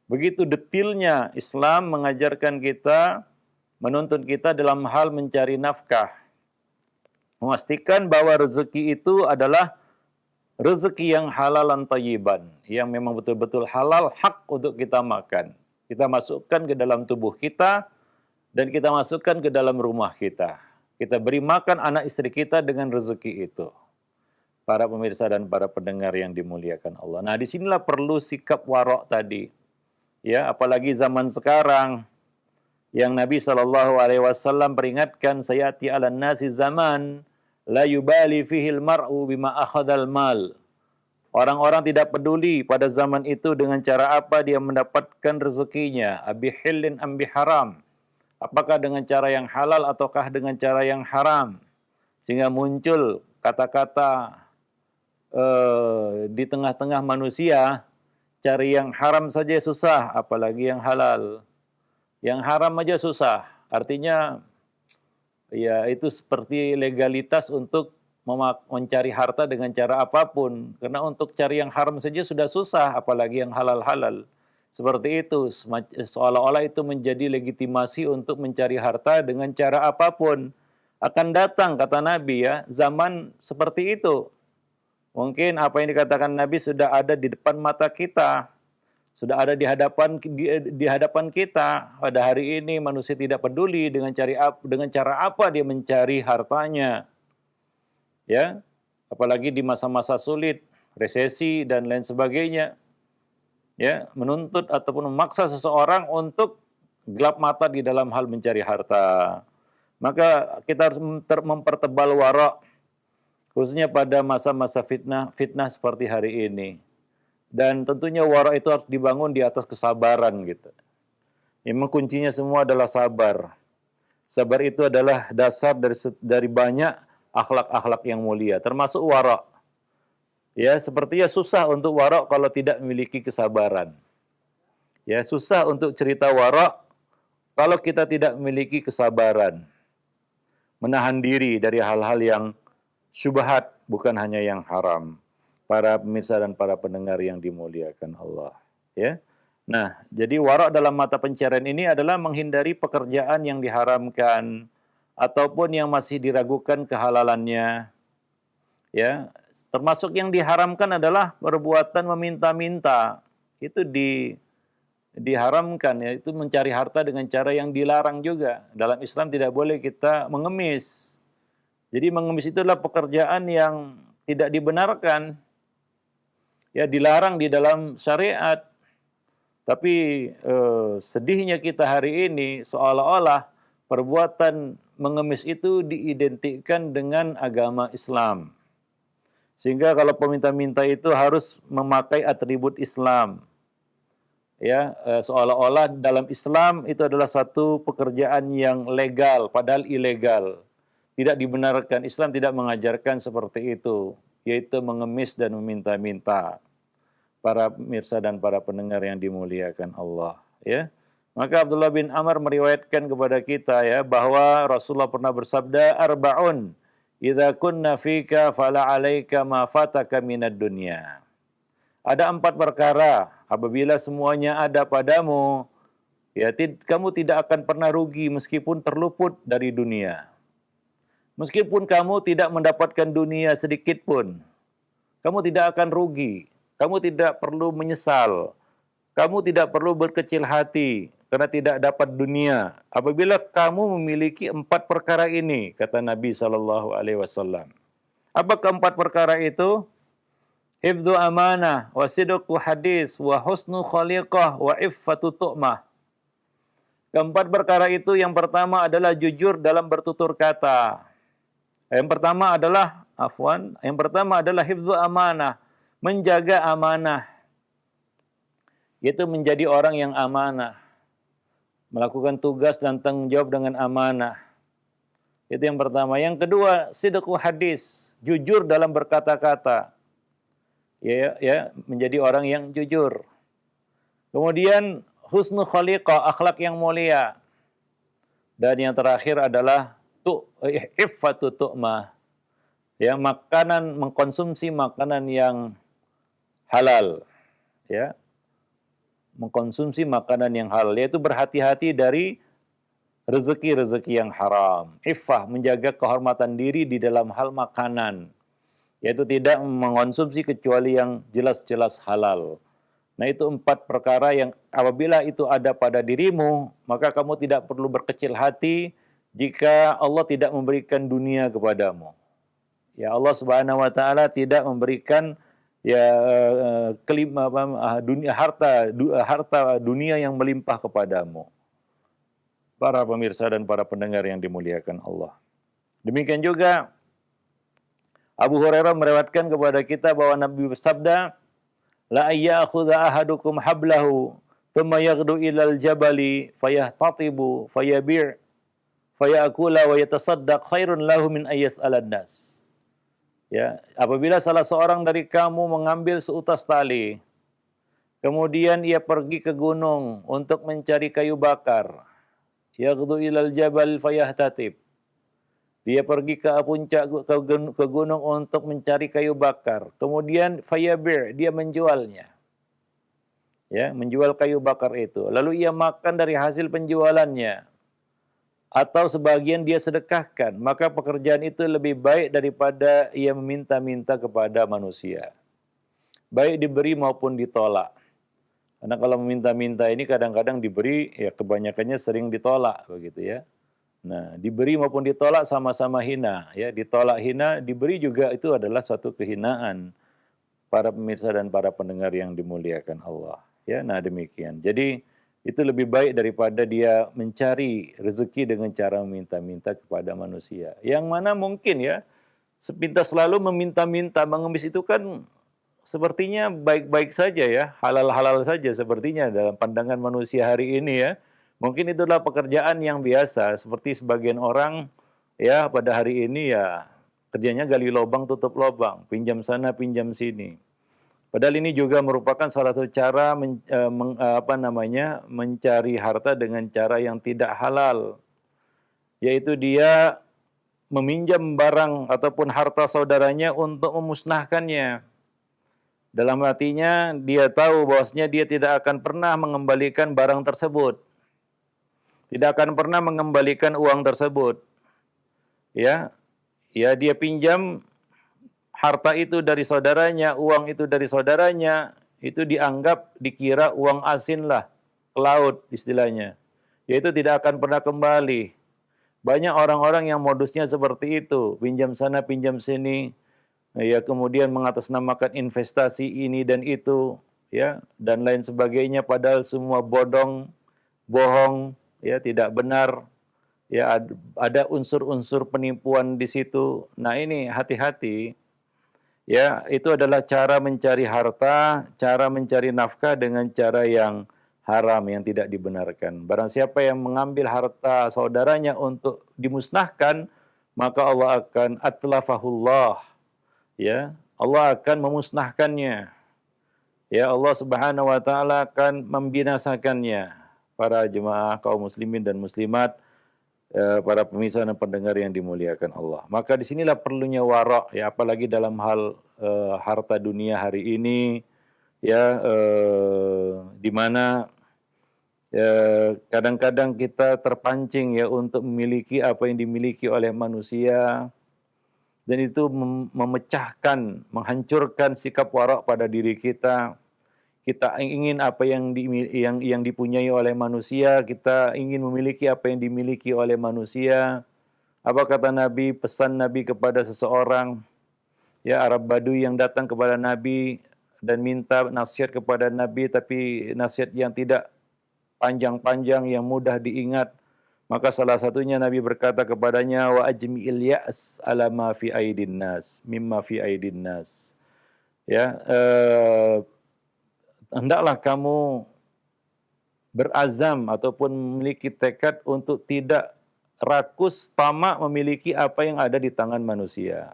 Begitu detilnya Islam mengajarkan kita, menuntun kita dalam hal mencari nafkah. Memastikan bahwa rezeki itu adalah rezeki yang halalan thayyiban, yang memang betul-betul halal, hak untuk kita makan. Kita masukkan ke dalam tubuh kita, dan kita masukkan ke dalam rumah kita. Kita beri makan anak istri kita dengan rezeki itu. Para pemirsa dan para pendengar yang dimuliakan Allah. Nah, disinilah perlu sikap warok tadi. Ya, apalagi zaman sekarang, yang Nabi SAW peringatkan, sayati ala nasi zaman, la yubali fihil mar'u bima akhadal mal. Orang-orang tidak peduli pada zaman itu dengan cara apa dia mendapatkan rezekinya. Abi hillin ambi haram. Apakah dengan cara yang halal ataukah dengan cara yang haram. Sehingga muncul kata-kata di tengah-tengah manusia, cari yang haram saja susah, apalagi yang halal. Yang haram aja susah. Artinya, ya itu seperti legalitas untuk mencari harta dengan cara apapun. Karena untuk cari yang haram saja sudah susah, apalagi yang halal-halal. Seperti itu, seolah-olah itu menjadi legitimasi untuk mencari harta dengan cara apapun. Akan datang, kata Nabi ya, zaman seperti itu. Mungkin apa yang dikatakan Nabi sudah ada di depan mata kita. Sudah ada di hadapan kita. Pada hari ini manusia tidak peduli dengan cara apa dia mencari hartanya. Ya, apalagi di masa-masa sulit, resesi dan lain sebagainya. Ya, menuntut ataupun memaksa seseorang untuk gelap mata di dalam hal mencari harta. Maka kita harus mempertebal wara', khususnya pada masa-masa fitnah seperti hari ini. Dan tentunya wara' itu harus dibangun di atas kesabaran gitu. Memang kuncinya semua adalah sabar. Sabar itu adalah dasar dari banyak akhlak-akhlak yang mulia, termasuk wara'. Ya, sepertinya susah untuk wara' kalau tidak memiliki kesabaran. Ya, susah untuk cerita wara' kalau kita tidak memiliki kesabaran. Menahan diri dari hal-hal yang syubhat, bukan hanya yang haram. Para pemirsa dan para pendengar yang dimuliakan Allah. Ya. Nah, jadi wara' dalam mata pencarian ini adalah menghindari pekerjaan yang diharamkan ataupun yang masih diragukan kehalalannya. Ya, termasuk yang diharamkan adalah perbuatan meminta-minta. Itu diharamkan, ya, itu mencari harta dengan cara yang dilarang juga. Dalam Islam tidak boleh kita mengemis. Jadi mengemis itu adalah pekerjaan yang tidak dibenarkan. Ya, dilarang di dalam syariat. Tapi sedihnya kita hari ini seolah-olah perbuatan mengemis itu diidentikan dengan agama Islam. Sehingga kalau peminta-minta itu harus memakai atribut Islam. ya, seolah-olah dalam Islam itu adalah satu pekerjaan yang legal padahal ilegal. Tidak dibenarkan, Islam tidak mengajarkan seperti itu, yaitu mengemis dan meminta-minta. Para pemirsa dan para pendengar yang dimuliakan Allah, ya. Maka Abdullah bin Amr meriwayatkan kepada kita ya bahwa Rasulullah pernah bersabda, arba'un idza kunna fika fala 'alaika ma fataka minad dunya. Ada 4 perkara apabila semuanya ada padamu, ya kamu tidak akan pernah rugi meskipun terluput dari dunia. Meskipun kamu tidak mendapatkan dunia sedikit pun, kamu tidak akan rugi. Kamu tidak perlu menyesal. Kamu tidak perlu berkecil hati karena tidak dapat dunia. Apabila kamu memiliki 4 perkara ini, kata Nabi SAW. Apa keempat perkara itu? Hifdzu amanah, wa sidqu hadis, wa husnu khaliqah, wa iffatu tu'mah. Keempat perkara itu yang pertama adalah jujur dalam bertutur kata. Yang pertama adalah hifdzu amanah, menjaga amanah. Yaitu menjadi orang yang amanah. Melakukan tugas dan tanggung jawab dengan amanah. Itu yang pertama. Yang kedua, sidqu hadis, jujur dalam berkata-kata. Ya, menjadi orang yang jujur. Kemudian husnu khaliqah, akhlak yang mulia. Dan yang terakhir adalah iffatu tu'mah. Ya, mengkonsumsi makanan yang halal. Ya. Mengkonsumsi makanan yang halal, yaitu berhati-hati dari rezeki-rezeki yang haram. Iffah, menjaga kehormatan diri di dalam hal makanan, yaitu tidak mengonsumsi kecuali yang jelas-jelas halal. Nah, itu 4 perkara yang apabila itu ada pada dirimu, maka kamu tidak perlu berkecil hati jika Allah tidak memberikan dunia kepadamu. Ya, Allah Subhanahu wa taala tidak memberikan harta dunia yang melimpah kepadamu. Para pemirsa dan para pendengar yang dimuliakan Allah. Demikian juga Abu Hurairah meriwayatkan kepada kita bahwa Nabi bersabda, la ya'khudha ahadukum hablahu thumma yaghdu ilal jabali fayahtatibu fayabi' fayakula wa yatasaddaq khairun lahu min ayyas'alan nas. Ya, apabila salah seorang dari kamu mengambil seutas tali, kemudian ia pergi ke gunung untuk mencari kayu bakar, yaghdu ilal jabal fayahtatib. Dia pergi ke puncak ke gunung untuk mencari kayu bakar. Kemudian fayabi', dia menjualnya. Ya, menjual kayu bakar itu. Lalu ia makan dari hasil penjualannya. Atau sebagian dia sedekahkan. Maka pekerjaan itu lebih baik daripada ia meminta-minta kepada manusia. Baik diberi maupun ditolak. Karena kalau meminta-minta ini kadang-kadang diberi, ya kebanyakannya sering ditolak begitu ya. Nah, diberi maupun ditolak sama-sama hina, ya. Ditolak hina, diberi juga itu adalah suatu kehinaan. Para pemirsa dan para pendengar yang dimuliakan Allah, ya. Nah, demikian. Jadi, itu lebih baik daripada dia mencari rezeki dengan cara meminta-minta kepada manusia. Yang mana mungkin ya, sepintas selalu meminta-minta, mengemis itu kan sepertinya baik-baik saja ya, halal-halal saja sepertinya dalam pandangan manusia hari ini ya. Mungkin itulah pekerjaan yang biasa, seperti sebagian orang ya pada hari ini ya kerjanya gali lubang tutup lubang, pinjam sana pinjam sini. Padahal ini juga merupakan salah satu cara mencari harta dengan cara yang tidak halal, yaitu dia meminjam barang ataupun harta saudaranya untuk memusnahkannya. Dalam hatinya dia tahu bahwasanya dia tidak akan pernah mengembalikan barang tersebut. Tidak akan pernah mengembalikan uang tersebut. Ya, dia pinjam harta itu dari saudaranya, uang itu dari saudaranya, itu dikira uang asin lah, ke laut istilahnya. Yaitu tidak akan pernah kembali. Banyak orang-orang yang modusnya seperti itu, pinjam sana, pinjam sini, ya kemudian mengatasnamakan investasi ini dan itu, ya dan lain sebagainya, padahal semua bodong, bohong. Ya, tidak benar, ya ada unsur-unsur penipuan di situ. Nah ini hati-hati, ya itu adalah cara mencari harta, cara mencari nafkah dengan cara yang haram yang tidak dibenarkan. Barang siapa yang mengambil harta saudaranya untuk dimusnahkan, maka Allah akan atlafahullah, ya. Allah akan memusnahkannya. Ya, Allah Subhanahu wa taala akan membinasakannya. Para jemaah kaum muslimin dan muslimat, para pemirsa dan pendengar yang dimuliakan Allah. Maka disinilah perlunya wara', ya, apalagi dalam hal harta dunia hari ini, ya, di mana kadang-kadang kita terpancing ya untuk memiliki apa yang dimiliki oleh manusia, dan itu memecahkan, menghancurkan sikap wara' pada diri kita. Kita ingin apa yang dipunyai oleh manusia, kita ingin memiliki apa yang dimiliki oleh manusia. Apa kata Nabi, pesan Nabi kepada seseorang, ya, Arab Badui yang datang kepada Nabi dan minta nasihat kepada Nabi, tapi nasihat yang tidak panjang-panjang, yang mudah diingat. Maka salah satunya Nabi berkata kepadanya, wa ajmi'il ya's ala ma fi aidin nas, mimma fi aidin nas. Ya, hendaklah kamu berazam ataupun memiliki tekad untuk tidak rakus, tamak memiliki apa yang ada di tangan manusia.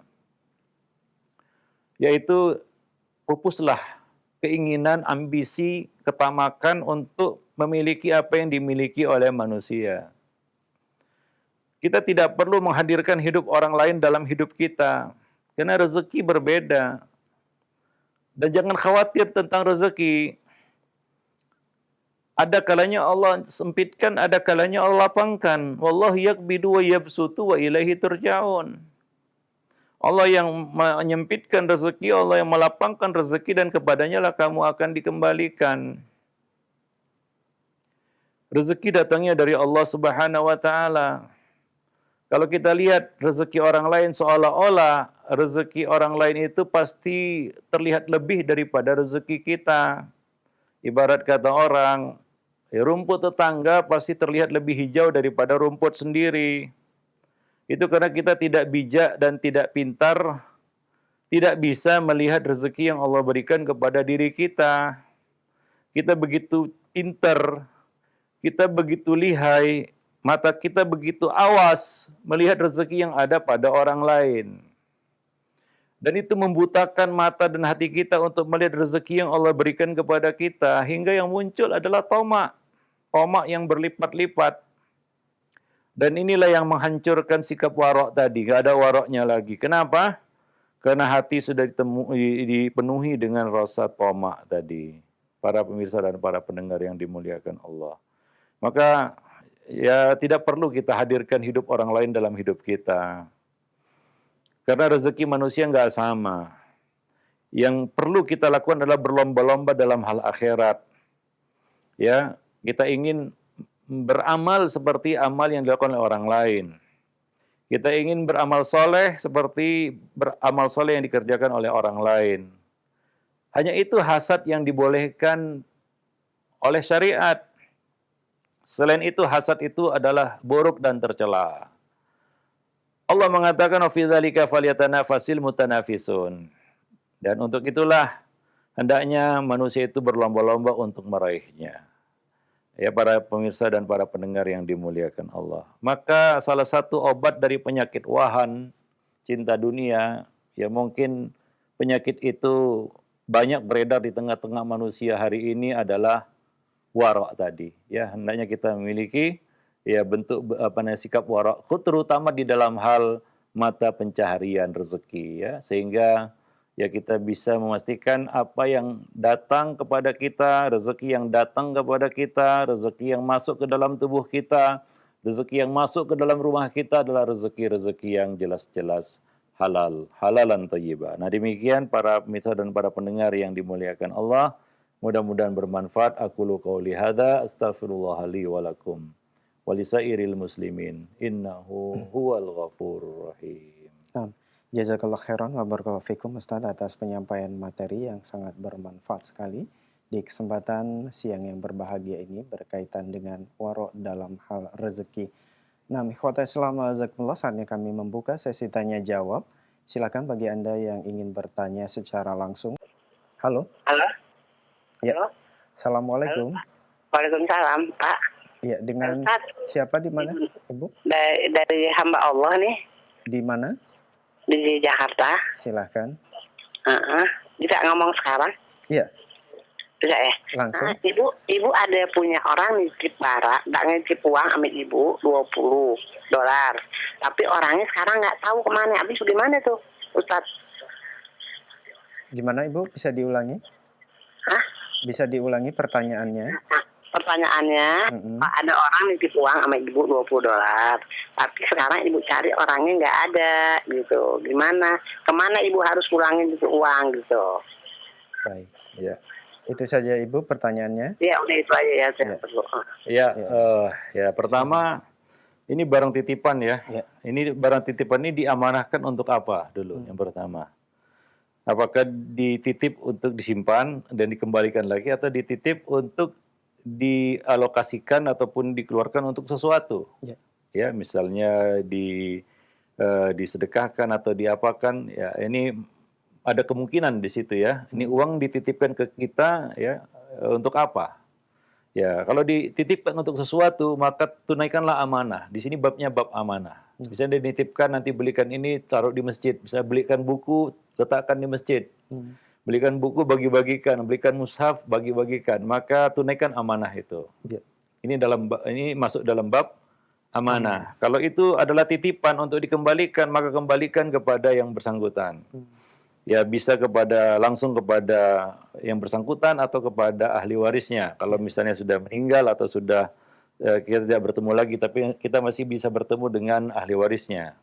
Yaitu pupuslah keinginan, ambisi, ketamakan untuk memiliki apa yang dimiliki oleh manusia. Kita tidak perlu menghadirkan hidup orang lain dalam hidup kita, karena rezeki berbeda. Dan jangan khawatir tentang rezeki. Ada kalanya Allah sempitkan, ada kalanya Allah lapangkan. Wallahu yaqbidu wa yabsutu wa ilaihi turja'un. Allah yang menyempitkan rezeki, Allah yang melapangkan rezeki, dan kepadanya lah kamu akan dikembalikan. Rezeki datangnya dari Allah Subhanahu wa taala. Kalau kita lihat rezeki orang lain, seolah-olah rezeki orang lain itu pasti terlihat lebih daripada rezeki kita. Ibarat kata orang, ya, rumput tetangga pasti terlihat lebih hijau daripada rumput sendiri. Itu karena kita tidak bijak dan tidak pintar, tidak bisa melihat rezeki yang Allah berikan kepada diri kita. Kita begitu pintar, kita begitu lihai, mata kita begitu awas melihat rezeki yang ada pada orang lain. Dan itu membutakan mata dan hati kita untuk melihat rezeki yang Allah berikan kepada kita, hingga yang muncul adalah tamak. Tamak yang berlipat-lipat. Dan inilah yang menghancurkan sikap wara' tadi. Gak ada wara'nya lagi. Kenapa? Karena hati sudah dipenuhi dengan rasa tamak tadi. Para pemirsa dan para pendengar yang dimuliakan Allah. Maka ya tidak perlu kita hadirkan hidup orang lain dalam hidup kita. Karena rezeki manusia nggak sama. Yang perlu kita lakukan adalah berlomba-lomba dalam hal akhirat. Ya, kita ingin beramal seperti amal yang dilakukan oleh orang lain. Kita ingin beramal soleh seperti beramal soleh yang dikerjakan oleh orang lain. Hanya itu hasad yang dibolehkan oleh syariat. Selain itu, hasad itu adalah buruk dan tercela. Allah mengatakan, wa fi dzalika falyatanafasil mutanafisun. Dan untuk itulah hendaknya manusia itu berlomba-lomba untuk meraihnya. Ya, para pemirsa dan para pendengar yang dimuliakan Allah. Maka salah satu obat dari penyakit wahan, cinta dunia, ya mungkin penyakit itu banyak beredar di tengah-tengah manusia hari ini adalah wara' tadi. Ya, hendaknya kita memiliki ya bentuk sikap wara', terutama di dalam hal mata pencaharian rezeki, ya, sehingga ya kita bisa memastikan apa yang datang kepada kita, rezeki yang datang kepada kita, rezeki yang masuk ke dalam tubuh kita, rezeki yang masuk ke dalam rumah kita adalah rezeki-rezeki yang jelas-jelas halal, halalan thayyibah. Nah, demikian para pemirsa dan para pendengar yang dimuliakan Allah. Mudah-mudahan bermanfaat. Aqulu qauli hadza astaghfirullah li wa lakum wa lisairil muslimin innahu huwal ghafurur rahim.
Jazakallah khairan wa barakallahu fikum Ustaz atas penyampaian materi yang sangat bermanfaat sekali di kesempatan siang yang berbahagia ini berkaitan dengan wara' dalam hal rezeki. Nah, ikhwata Islam jazakumullah, saatnya kami membuka sesi tanya jawab. Silakan bagi Anda yang ingin bertanya secara langsung. Halo?
Halo?
Ya.
Halo?
Assalamualaikum.
Halo? Waalaikumsalam, Pak.
Iya, dengan
Ustaz,
siapa di mana, Ibu?
dari hamba Allah nih
Di mana?
di Jakarta.
Silahkan.
Bisa ngomong sekarang?
Iya,
Bisa ya?
langsung.
Ibu ada punya orang nitip barang, nggak nitip uang sama ibu $20. Tapi orangnya sekarang nggak tahu kemana. Habis gimana tuh, Ustaz?
Gimana Ibu? Bisa diulangi?
Hah?
Bisa diulangi pertanyaannya?
Pertanyaannya, ada orang nitip uang sama ibu $20, tapi sekarang ibu cari orangnya nggak ada, gitu. Gimana? Kemana ibu harus pulangin itu uang, gitu?
Baik.
Ya.
Itu saja Ibu pertanyaannya.
Ya udah itu aja ya, saya perlu.
Ya, pertama ini barang titipan ya.
Ya.
Ini barang titipan ini diamanahkan untuk apa dulu yang pertama? Apakah dititip untuk disimpan dan dikembalikan lagi atau dititip untuk dialokasikan ataupun dikeluarkan untuk sesuatu?
Ya.
Ya, misalnya disedekahkan atau diapakan, ya ini ada kemungkinan di situ ya. Ini uang dititipkan ke kita ya untuk apa? Ya, kalau dititipkan untuk sesuatu maka tunaikanlah amanah. Di sini babnya bab amanah. Bisa dititipkan nanti belikan ini taruh di masjid, bisa belikan buku letakkan di masjid. Belikan buku bagi-bagikan, belikan mushaf bagi-bagikan, maka tunaikan amanah itu.
Ya.
Ini masuk dalam bab amanah. Kalau itu adalah titipan untuk dikembalikan, maka kembalikan kepada yang bersangkutan. Ya bisa langsung kepada yang bersangkutan atau kepada ahli warisnya. Kalau misalnya sudah meninggal atau sudah kita tidak bertemu lagi, tapi kita masih bisa bertemu dengan ahli warisnya.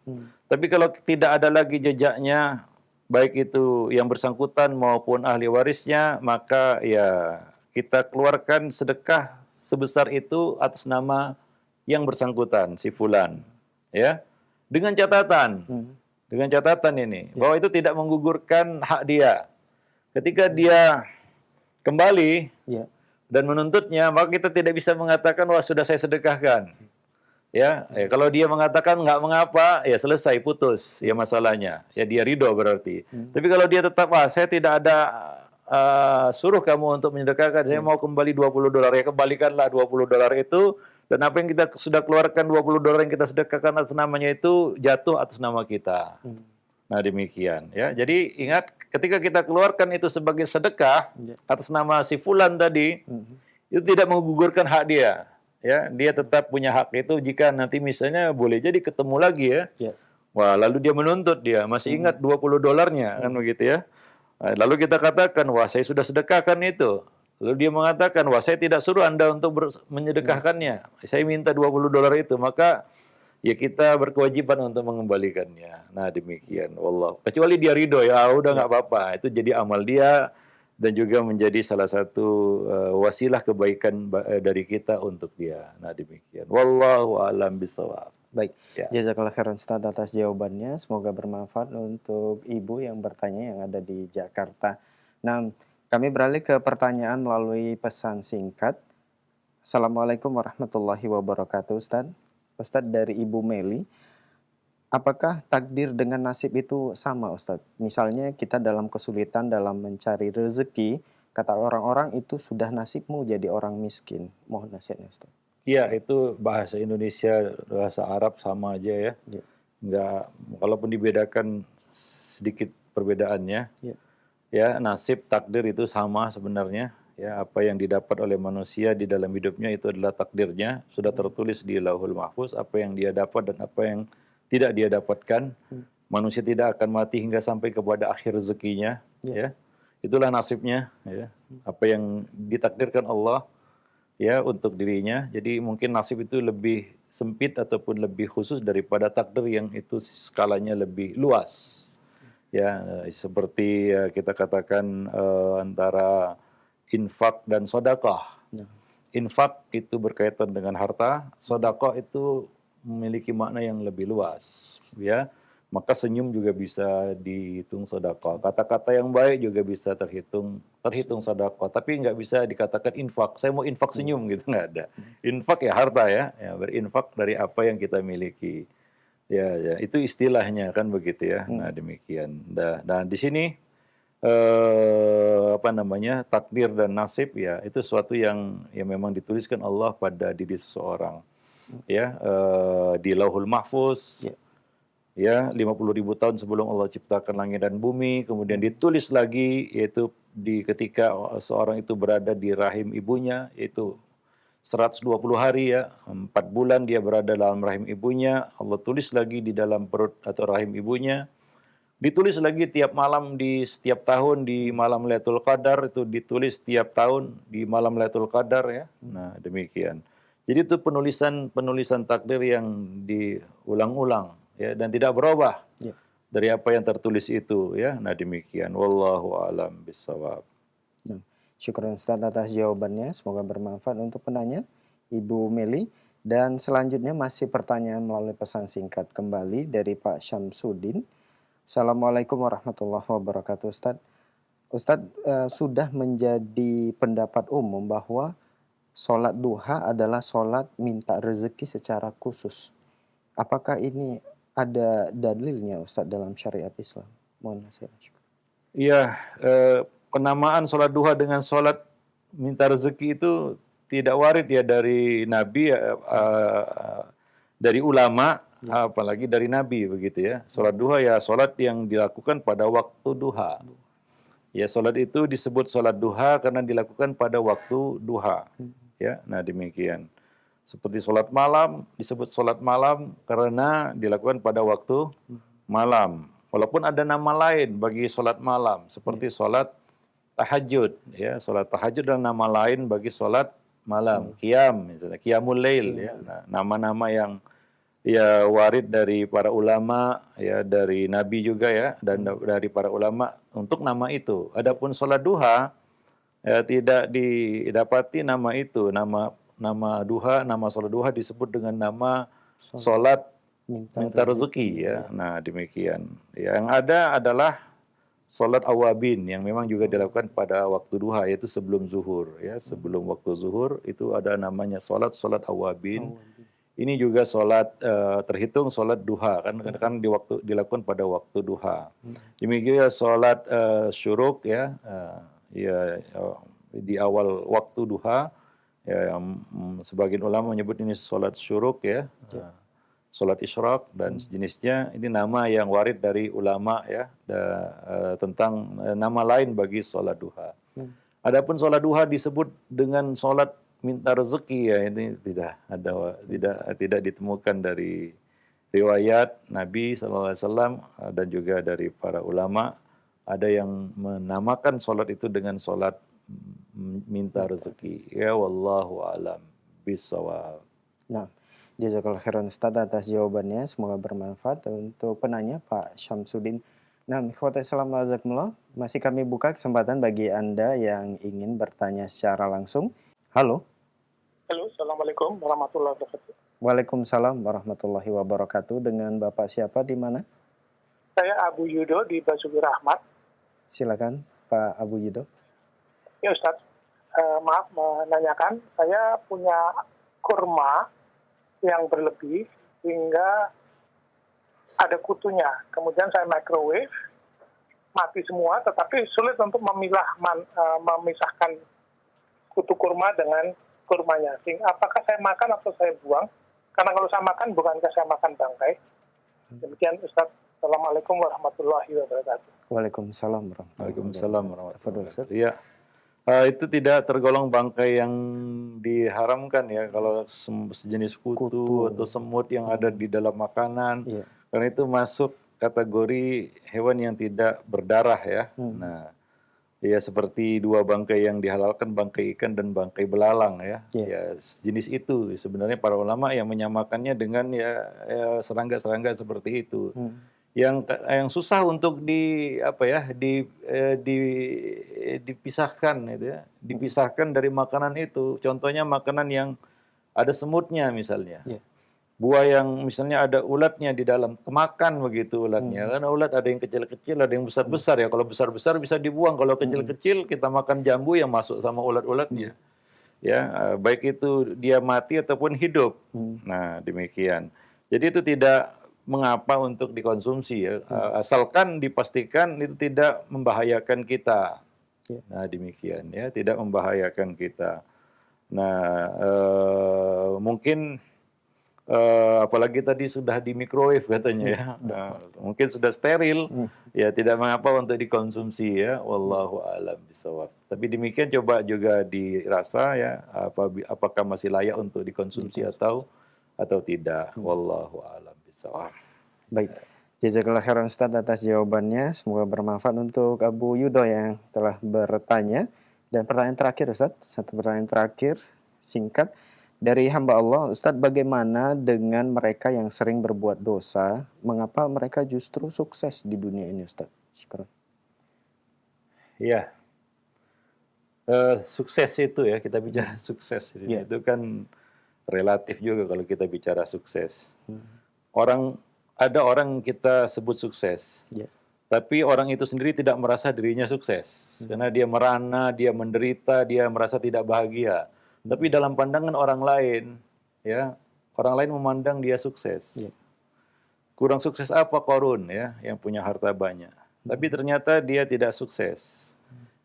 Tapi kalau tidak ada lagi jejaknya, baik itu yang bersangkutan maupun ahli warisnya, maka ya kita keluarkan sedekah sebesar itu atas nama yang bersangkutan, si fulan. Ya, dengan catatan ini, bahwa itu tidak menggugurkan hak dia. Ketika dia kembali dan menuntutnya, maka kita tidak bisa mengatakan, wah sudah saya sedekahkan. Ya, kalau dia mengatakan nggak mengapa, ya selesai, putus ya masalahnya. Ya dia ridho berarti. Tapi kalau dia tetap, saya tidak ada suruh kamu untuk menyedekahkan, saya mau kembali $20, ya kembalikanlah $20 itu. Dan apa yang kita sudah keluarkan $20 yang kita sedekahkan atas namanya itu jatuh atas nama kita. Nah demikian ya. Jadi ingat ketika kita keluarkan itu sebagai sedekah atas nama si fulan tadi, itu tidak menggugurkan hak dia. Ya, dia tetap punya hak itu jika nanti misalnya boleh jadi ketemu lagi ya. Wah, lalu dia menuntut dia masih ingat $20-nya kan begitu ya. Lalu kita katakan, wah saya sudah sedekahkan itu. Lalu dia mengatakan, wah saya tidak suruh Anda untuk menyedekahkannya. Saya minta $20 itu. Maka ya kita berkewajiban untuk mengembalikannya. Nah demikian. Wallah. Kecuali dia ridho ya, udah nggak apa-apa. Itu jadi amal dia dan juga menjadi salah satu wasilah kebaikan dari kita untuk dia. Nah demikian. Wallahu a'lam bishawab.
Baik,
Ya.
jazakallah khairan Ustaz atas jawabannya. Semoga bermanfaat untuk Ibu yang bertanya yang ada di Jakarta. Nah, kami beralih ke pertanyaan melalui pesan singkat. Assalamualaikum warahmatullahi wabarakatuh, Ustaz. Ustaz dari Ibu Meli, apakah takdir dengan nasib itu sama, Ustaz? Misalnya kita dalam kesulitan dalam mencari rezeki, kata orang-orang itu sudah nasibmu jadi orang miskin. Mohon nasihatnya, Ustaz.
Iya, itu bahasa Indonesia, bahasa Arab sama aja ya. Enggak, walaupun dibedakan sedikit perbedaannya. Ya, nasib, takdir itu sama sebenarnya. Ya, apa yang didapat oleh manusia di dalam hidupnya itu adalah takdirnya, sudah tertulis di Lauhul Mahfuz apa yang dia dapat dan apa yang tidak dia dapatkan. Manusia tidak akan mati hingga sampai kepada akhir rezekinya, ya. Itulah nasibnya, ya. Apa yang ditakdirkan Allah ya untuk dirinya. Jadi mungkin nasib itu lebih sempit ataupun lebih khusus daripada takdir yang itu skalanya lebih luas. Ya, seperti kita katakan antara infak dan sedekah. Infak itu berkaitan dengan harta, sedekah itu memiliki makna yang lebih luas, ya. Maka senyum juga bisa dihitung sedekah. Kata-kata yang baik juga bisa terhitung sedekah, tapi nggak bisa dikatakan infak. Saya mau infak senyum gitu, nggak ada. Infak ya harta ya, berinfak dari apa yang kita miliki. Ya, itu istilahnya kan begitu ya. Nah demikian. Dan di sini takdir dan nasib, ya itu sesuatu yang memang dituliskan Allah pada diri seseorang, ya di Lauhul Mahfuz, ya 50.000 tahun sebelum Allah ciptakan langit dan bumi, kemudian ditulis lagi yaitu ketika seorang itu berada di rahim ibunya, yaitu 120 hari, ya 4 bulan dia berada dalam rahim ibunya, Allah tulis lagi di dalam perut atau rahim ibunya. Ditulis lagi tiap malam di setiap tahun di malam Lailatul Qadar, itu ditulis tiap tahun di malam Lailatul Qadar, ya. Nah, demikian. Jadi itu penulisan takdir yang diulang-ulang, ya, dan tidak berubah dari apa yang tertulis itu, ya. Nah, demikian. Wallahu a'lam bishawab.
Nah, syukur Ustaz atas jawabannya, semoga bermanfaat untuk penanya Ibu Meli. Dan selanjutnya masih pertanyaan melalui pesan singkat kembali dari Pak Syamsuddin. Assalamualaikum warahmatullahi wabarakatuh, Ustadz. Ustadz, sudah menjadi pendapat umum bahwa sholat duha adalah sholat minta rezeki secara khusus. Apakah ini ada dalilnya, Ustadz, dalam syariat Islam? Mohon nasihat.
Iya, penamaan sholat duha dengan sholat minta rezeki itu tidak warid ya dari Nabi, dari ulama, apalagi dari Nabi, begitu ya. Sholat duha ya sholat yang dilakukan pada waktu duha. Ya, sholat itu disebut sholat duha karena dilakukan pada waktu duha. Ya, nah demikian. Seperti sholat malam disebut sholat malam karena dilakukan pada waktu malam. Walaupun ada nama lain bagi sholat malam, seperti sholat tahajud. Ya, sholat tahajud adalah nama lain bagi sholat malam. Qiyam, misalnya qiyamul lail. Ya, nah, nama-nama yang ya warid dari para ulama, ya dari Nabi juga, ya, dan dari para ulama untuk nama itu. Adapun sholat duha ya tidak didapati nama itu, nama duha, nama sholat duha disebut dengan nama sholat minta rezeki, ya. Nah demikian. Yang ada adalah sholat awabin yang memang juga dilakukan pada waktu duha, yaitu sebelum zuhur, ya, sebelum waktu zuhur itu ada namanya sholat awabin. Ini juga sholat terhitung sholat duha, kan dilakukan pada waktu duha. Demikian sholat syuruk, ya, di awal waktu duha, ya, sebagian ulama menyebut ini sholat syuruk, ya, sholat isyraq dan sejenisnya. Ini nama yang warid dari ulama, ya, tentang nama lain bagi sholat duha. Adapun sholat duha disebut dengan sholat minta rezeki, ya, ini tidak ditemukan dari riwayat Nabi SAW dan juga dari para ulama. Ada yang menamakan sholat itu dengan sholat minta rezeki. Ya, wallahu a'lam bishawab.
Nah, jazakallahu khairan Ustaz atas jawabannya, semoga bermanfaat. Untuk penanya Pak Syamsuddin. Nah, ikhwata Islam wajazakumullah, masih kami buka kesempatan bagi Anda yang ingin bertanya secara langsung. Halo.
Halo, Assalamualaikum warahmatullahi wabarakatuh.
Waalaikumsalam warahmatullahi wabarakatuh. Dengan Bapak siapa, di mana?
Saya Abu Yudo di Basuki Rahmat.
Silakan Pak Abu Yudo.
Ya Ustaz, maaf menanyakan, saya punya kurma yang berlebih hingga ada kutunya. Kemudian saya microwave, mati semua, tetapi sulit untuk memisahkan kutu kurma dengan kurmanya. Apakah saya makan atau saya buang? Karena kalau saya makan, bukankah saya makan bangkai? Demikian Ustaz. Assalamualaikum warahmatullahi wabarakatuh.
Waalaikumsalam
warahmatullahi wabarakatuh. Ya, itu tidak tergolong bangkai yang diharamkan, ya, kalau sejenis kutu atau semut yang ada di dalam makanan. Karena itu masuk kategori hewan yang tidak berdarah, ya. Nah, ya seperti dua bangkai yang dihalalkan, bangkai ikan dan bangkai belalang, ya. Ya jenis itu sebenarnya para ulama yang menyamakannya dengan ya serangga-serangga seperti itu. Yang susah untuk dipisahkan, itu ya, dipisahkan dari makanan itu. Contohnya makanan yang ada semutnya misalnya. Buah yang misalnya ada ulatnya di dalam, kemakan begitu ulatnya. Karena ulat ada yang kecil-kecil, ada yang besar-besar, ya. Kalau besar-besar bisa dibuang, kalau kecil-kecil kita makan jambu yang masuk sama ulat-ulatnya. Ya, baik itu dia mati ataupun hidup. Nah, demikian. Jadi itu tidak mengapa untuk dikonsumsi ya. Asalkan dipastikan itu tidak membahayakan kita.
Ya.
Nah, demikian ya, tidak membahayakan kita. Nah, mungkin apalagi tadi sudah di microwave katanya ya. Mungkin sudah steril, ya tidak mengapa untuk dikonsumsi ya. Wallahu a'lam bishawab. Tapi demikian coba juga dirasa ya, apakah masih layak untuk dikonsumsi atau tidak. Wallahu a'lam bishawab.
Baik. Jazakallah khairan Ustaz atas jawabannya. Semoga bermanfaat untuk Abu Yudo yang telah bertanya. Dan pertanyaan terakhir Ustaz, satu pertanyaan terakhir singkat. Dari hamba Allah, Ustadz, bagaimana dengan mereka yang sering berbuat dosa? Mengapa mereka justru sukses di dunia ini, Ustadz? Syukur.
Ya, sukses itu ya, kita bicara sukses. Itu kan relatif juga kalau kita bicara sukses. Ada orang kita sebut sukses. Tapi orang itu sendiri tidak merasa dirinya sukses. Karena dia merana, dia menderita, dia merasa tidak bahagia. Tapi dalam pandangan orang lain, ya, orang lain memandang dia sukses. Kurang sukses apa Qarun ya, yang punya harta banyak. Tapi ternyata dia tidak sukses.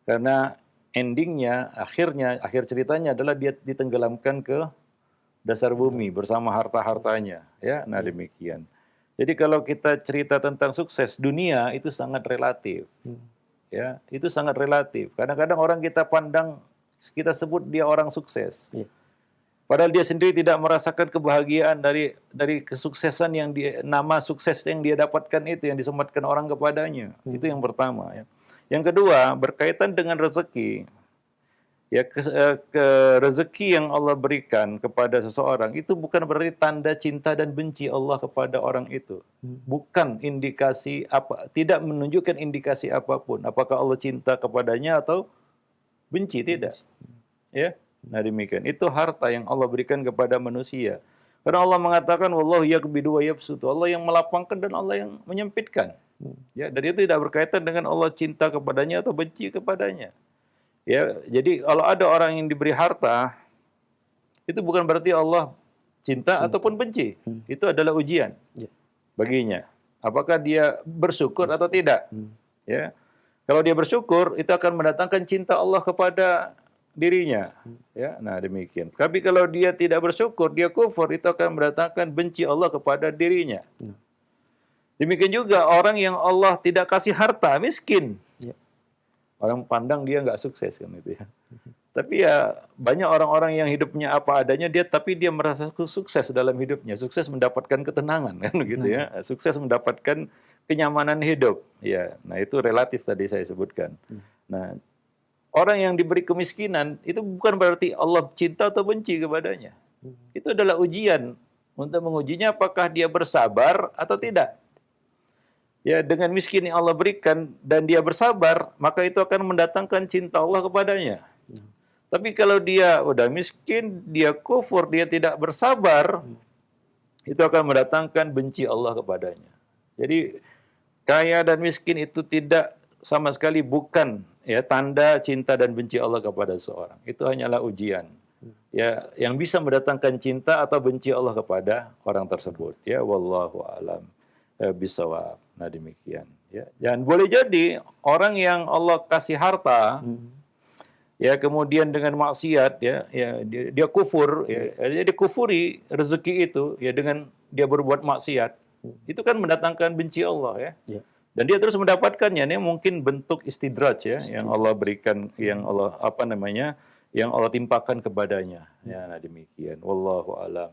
Karena endingnya, akhir ceritanya adalah dia ditenggelamkan ke dasar bumi bersama harta-hartanya. Ya, nah demikian. Jadi kalau kita cerita tentang sukses dunia itu sangat relatif. Ya, itu sangat relatif. Kadang-kadang orang kita pandang, kita sebut dia orang sukses. Padahal dia sendiri tidak merasakan kebahagiaan dari kesuksesan yang nama sukses yang dia dapatkan itu, yang disematkan orang kepadanya. Itu yang pertama. Ya. Yang kedua, berkaitan dengan rezeki. Ya, rezeki yang Allah berikan kepada seseorang itu bukan berarti tanda cinta dan benci Allah kepada orang itu. Bukan indikasi apa, tidak menunjukkan indikasi apapun. Apakah Allah cinta kepadanya atau benci, tidak. Ya, nah demikian. Itu harta yang Allah berikan kepada manusia. Karena Allah mengatakan wallahu yaqbidu wa yabsutu. Allah yang melapangkan dan Allah yang menyempitkan. Ya, dan itu tidak berkaitan dengan Allah cinta kepadanya atau benci kepadanya. Ya, jadi kalau ada orang yang diberi harta, itu bukan berarti Allah cinta. Ataupun benci. Itu adalah ujian baginya. Apakah dia bersyukur atau tidak? Ya. Kalau dia bersyukur, itu akan mendatangkan cinta Allah kepada dirinya. Ya, nah demikian. Tapi kalau dia tidak bersyukur, dia kufur, itu akan mendatangkan benci Allah kepada dirinya. Demikian juga orang yang Allah tidak kasih harta, miskin. Orang pandang dia nggak sukses kan itu ya. Tapi ya banyak orang-orang yang hidupnya apa adanya tapi dia merasa sukses dalam hidupnya, sukses mendapatkan ketenangan kan gitu ya, sukses mendapatkan kenyamanan hidup. Ya, nah itu relatif tadi saya sebutkan. Nah, orang yang diberi kemiskinan itu bukan berarti Allah cinta atau benci kepadanya. Itu adalah ujian untuk mengujinya apakah dia bersabar atau tidak. Ya, dengan miskin yang Allah berikan dan dia bersabar, maka itu akan mendatangkan cinta Allah kepadanya. Tapi kalau dia udah miskin, dia kufur, dia tidak bersabar, itu akan mendatangkan benci Allah kepadanya. Jadi kaya dan miskin itu tidak sama sekali bukan ya tanda cinta dan benci Allah kepada seorang. Itu hanyalah ujian. Ya, yang bisa mendatangkan cinta atau benci Allah kepada orang tersebut. Ya, wallahu a'lam bishawab. Nah demikian. Ya, dan boleh jadi orang yang Allah kasih harta, ya kemudian dengan maksiat, dia kufur, dia dikufuri rezeki itu, ya dengan dia berbuat maksiat, itu kan mendatangkan benci Allah ya. Dan dia terus mendapatkannya. Ini mungkin bentuk istidraj ya, yang Allah berikan, yang Allah yang Allah timpakan kepadanya. Ya, nah demikian. Wallahu a'lam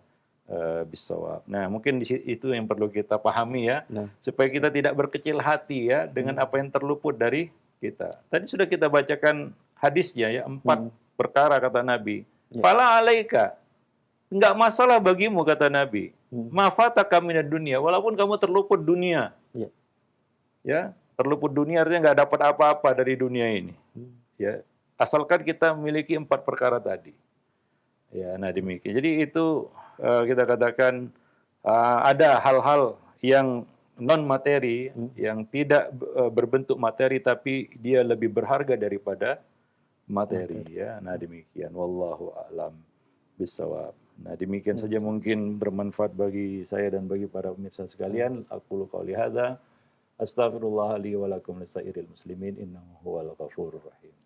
bishawab. Nah, mungkin itu yang perlu kita pahami ya, supaya kita tidak berkecil hati ya dengan apa yang terluput dari kita. Tadi sudah kita bacakan hadisnya ya, 4 perkara kata Nabi. Fala alaika, enggak masalah bagimu kata Nabi. Ma fataka minad dunia, walaupun kamu terluput dunia. Ya, terluput dunia artinya enggak dapat apa-apa dari dunia ini. Ya, asalkan kita memiliki 4 perkara tadi. Ya, nah demikian. Jadi itu kita katakan ada hal-hal yang non materi, yang tidak berbentuk materi, tapi dia lebih berharga daripada materi. Ya, nah demikian. Wallahu a'lam bishawab. Nah, demikian saja mungkin bermanfaat bagi saya dan bagi para pemirsa sekalian. Aqulu qauli hadza astaghfirullah li wa lakum lisairil muslimin innahu huwal ghafurur rahim.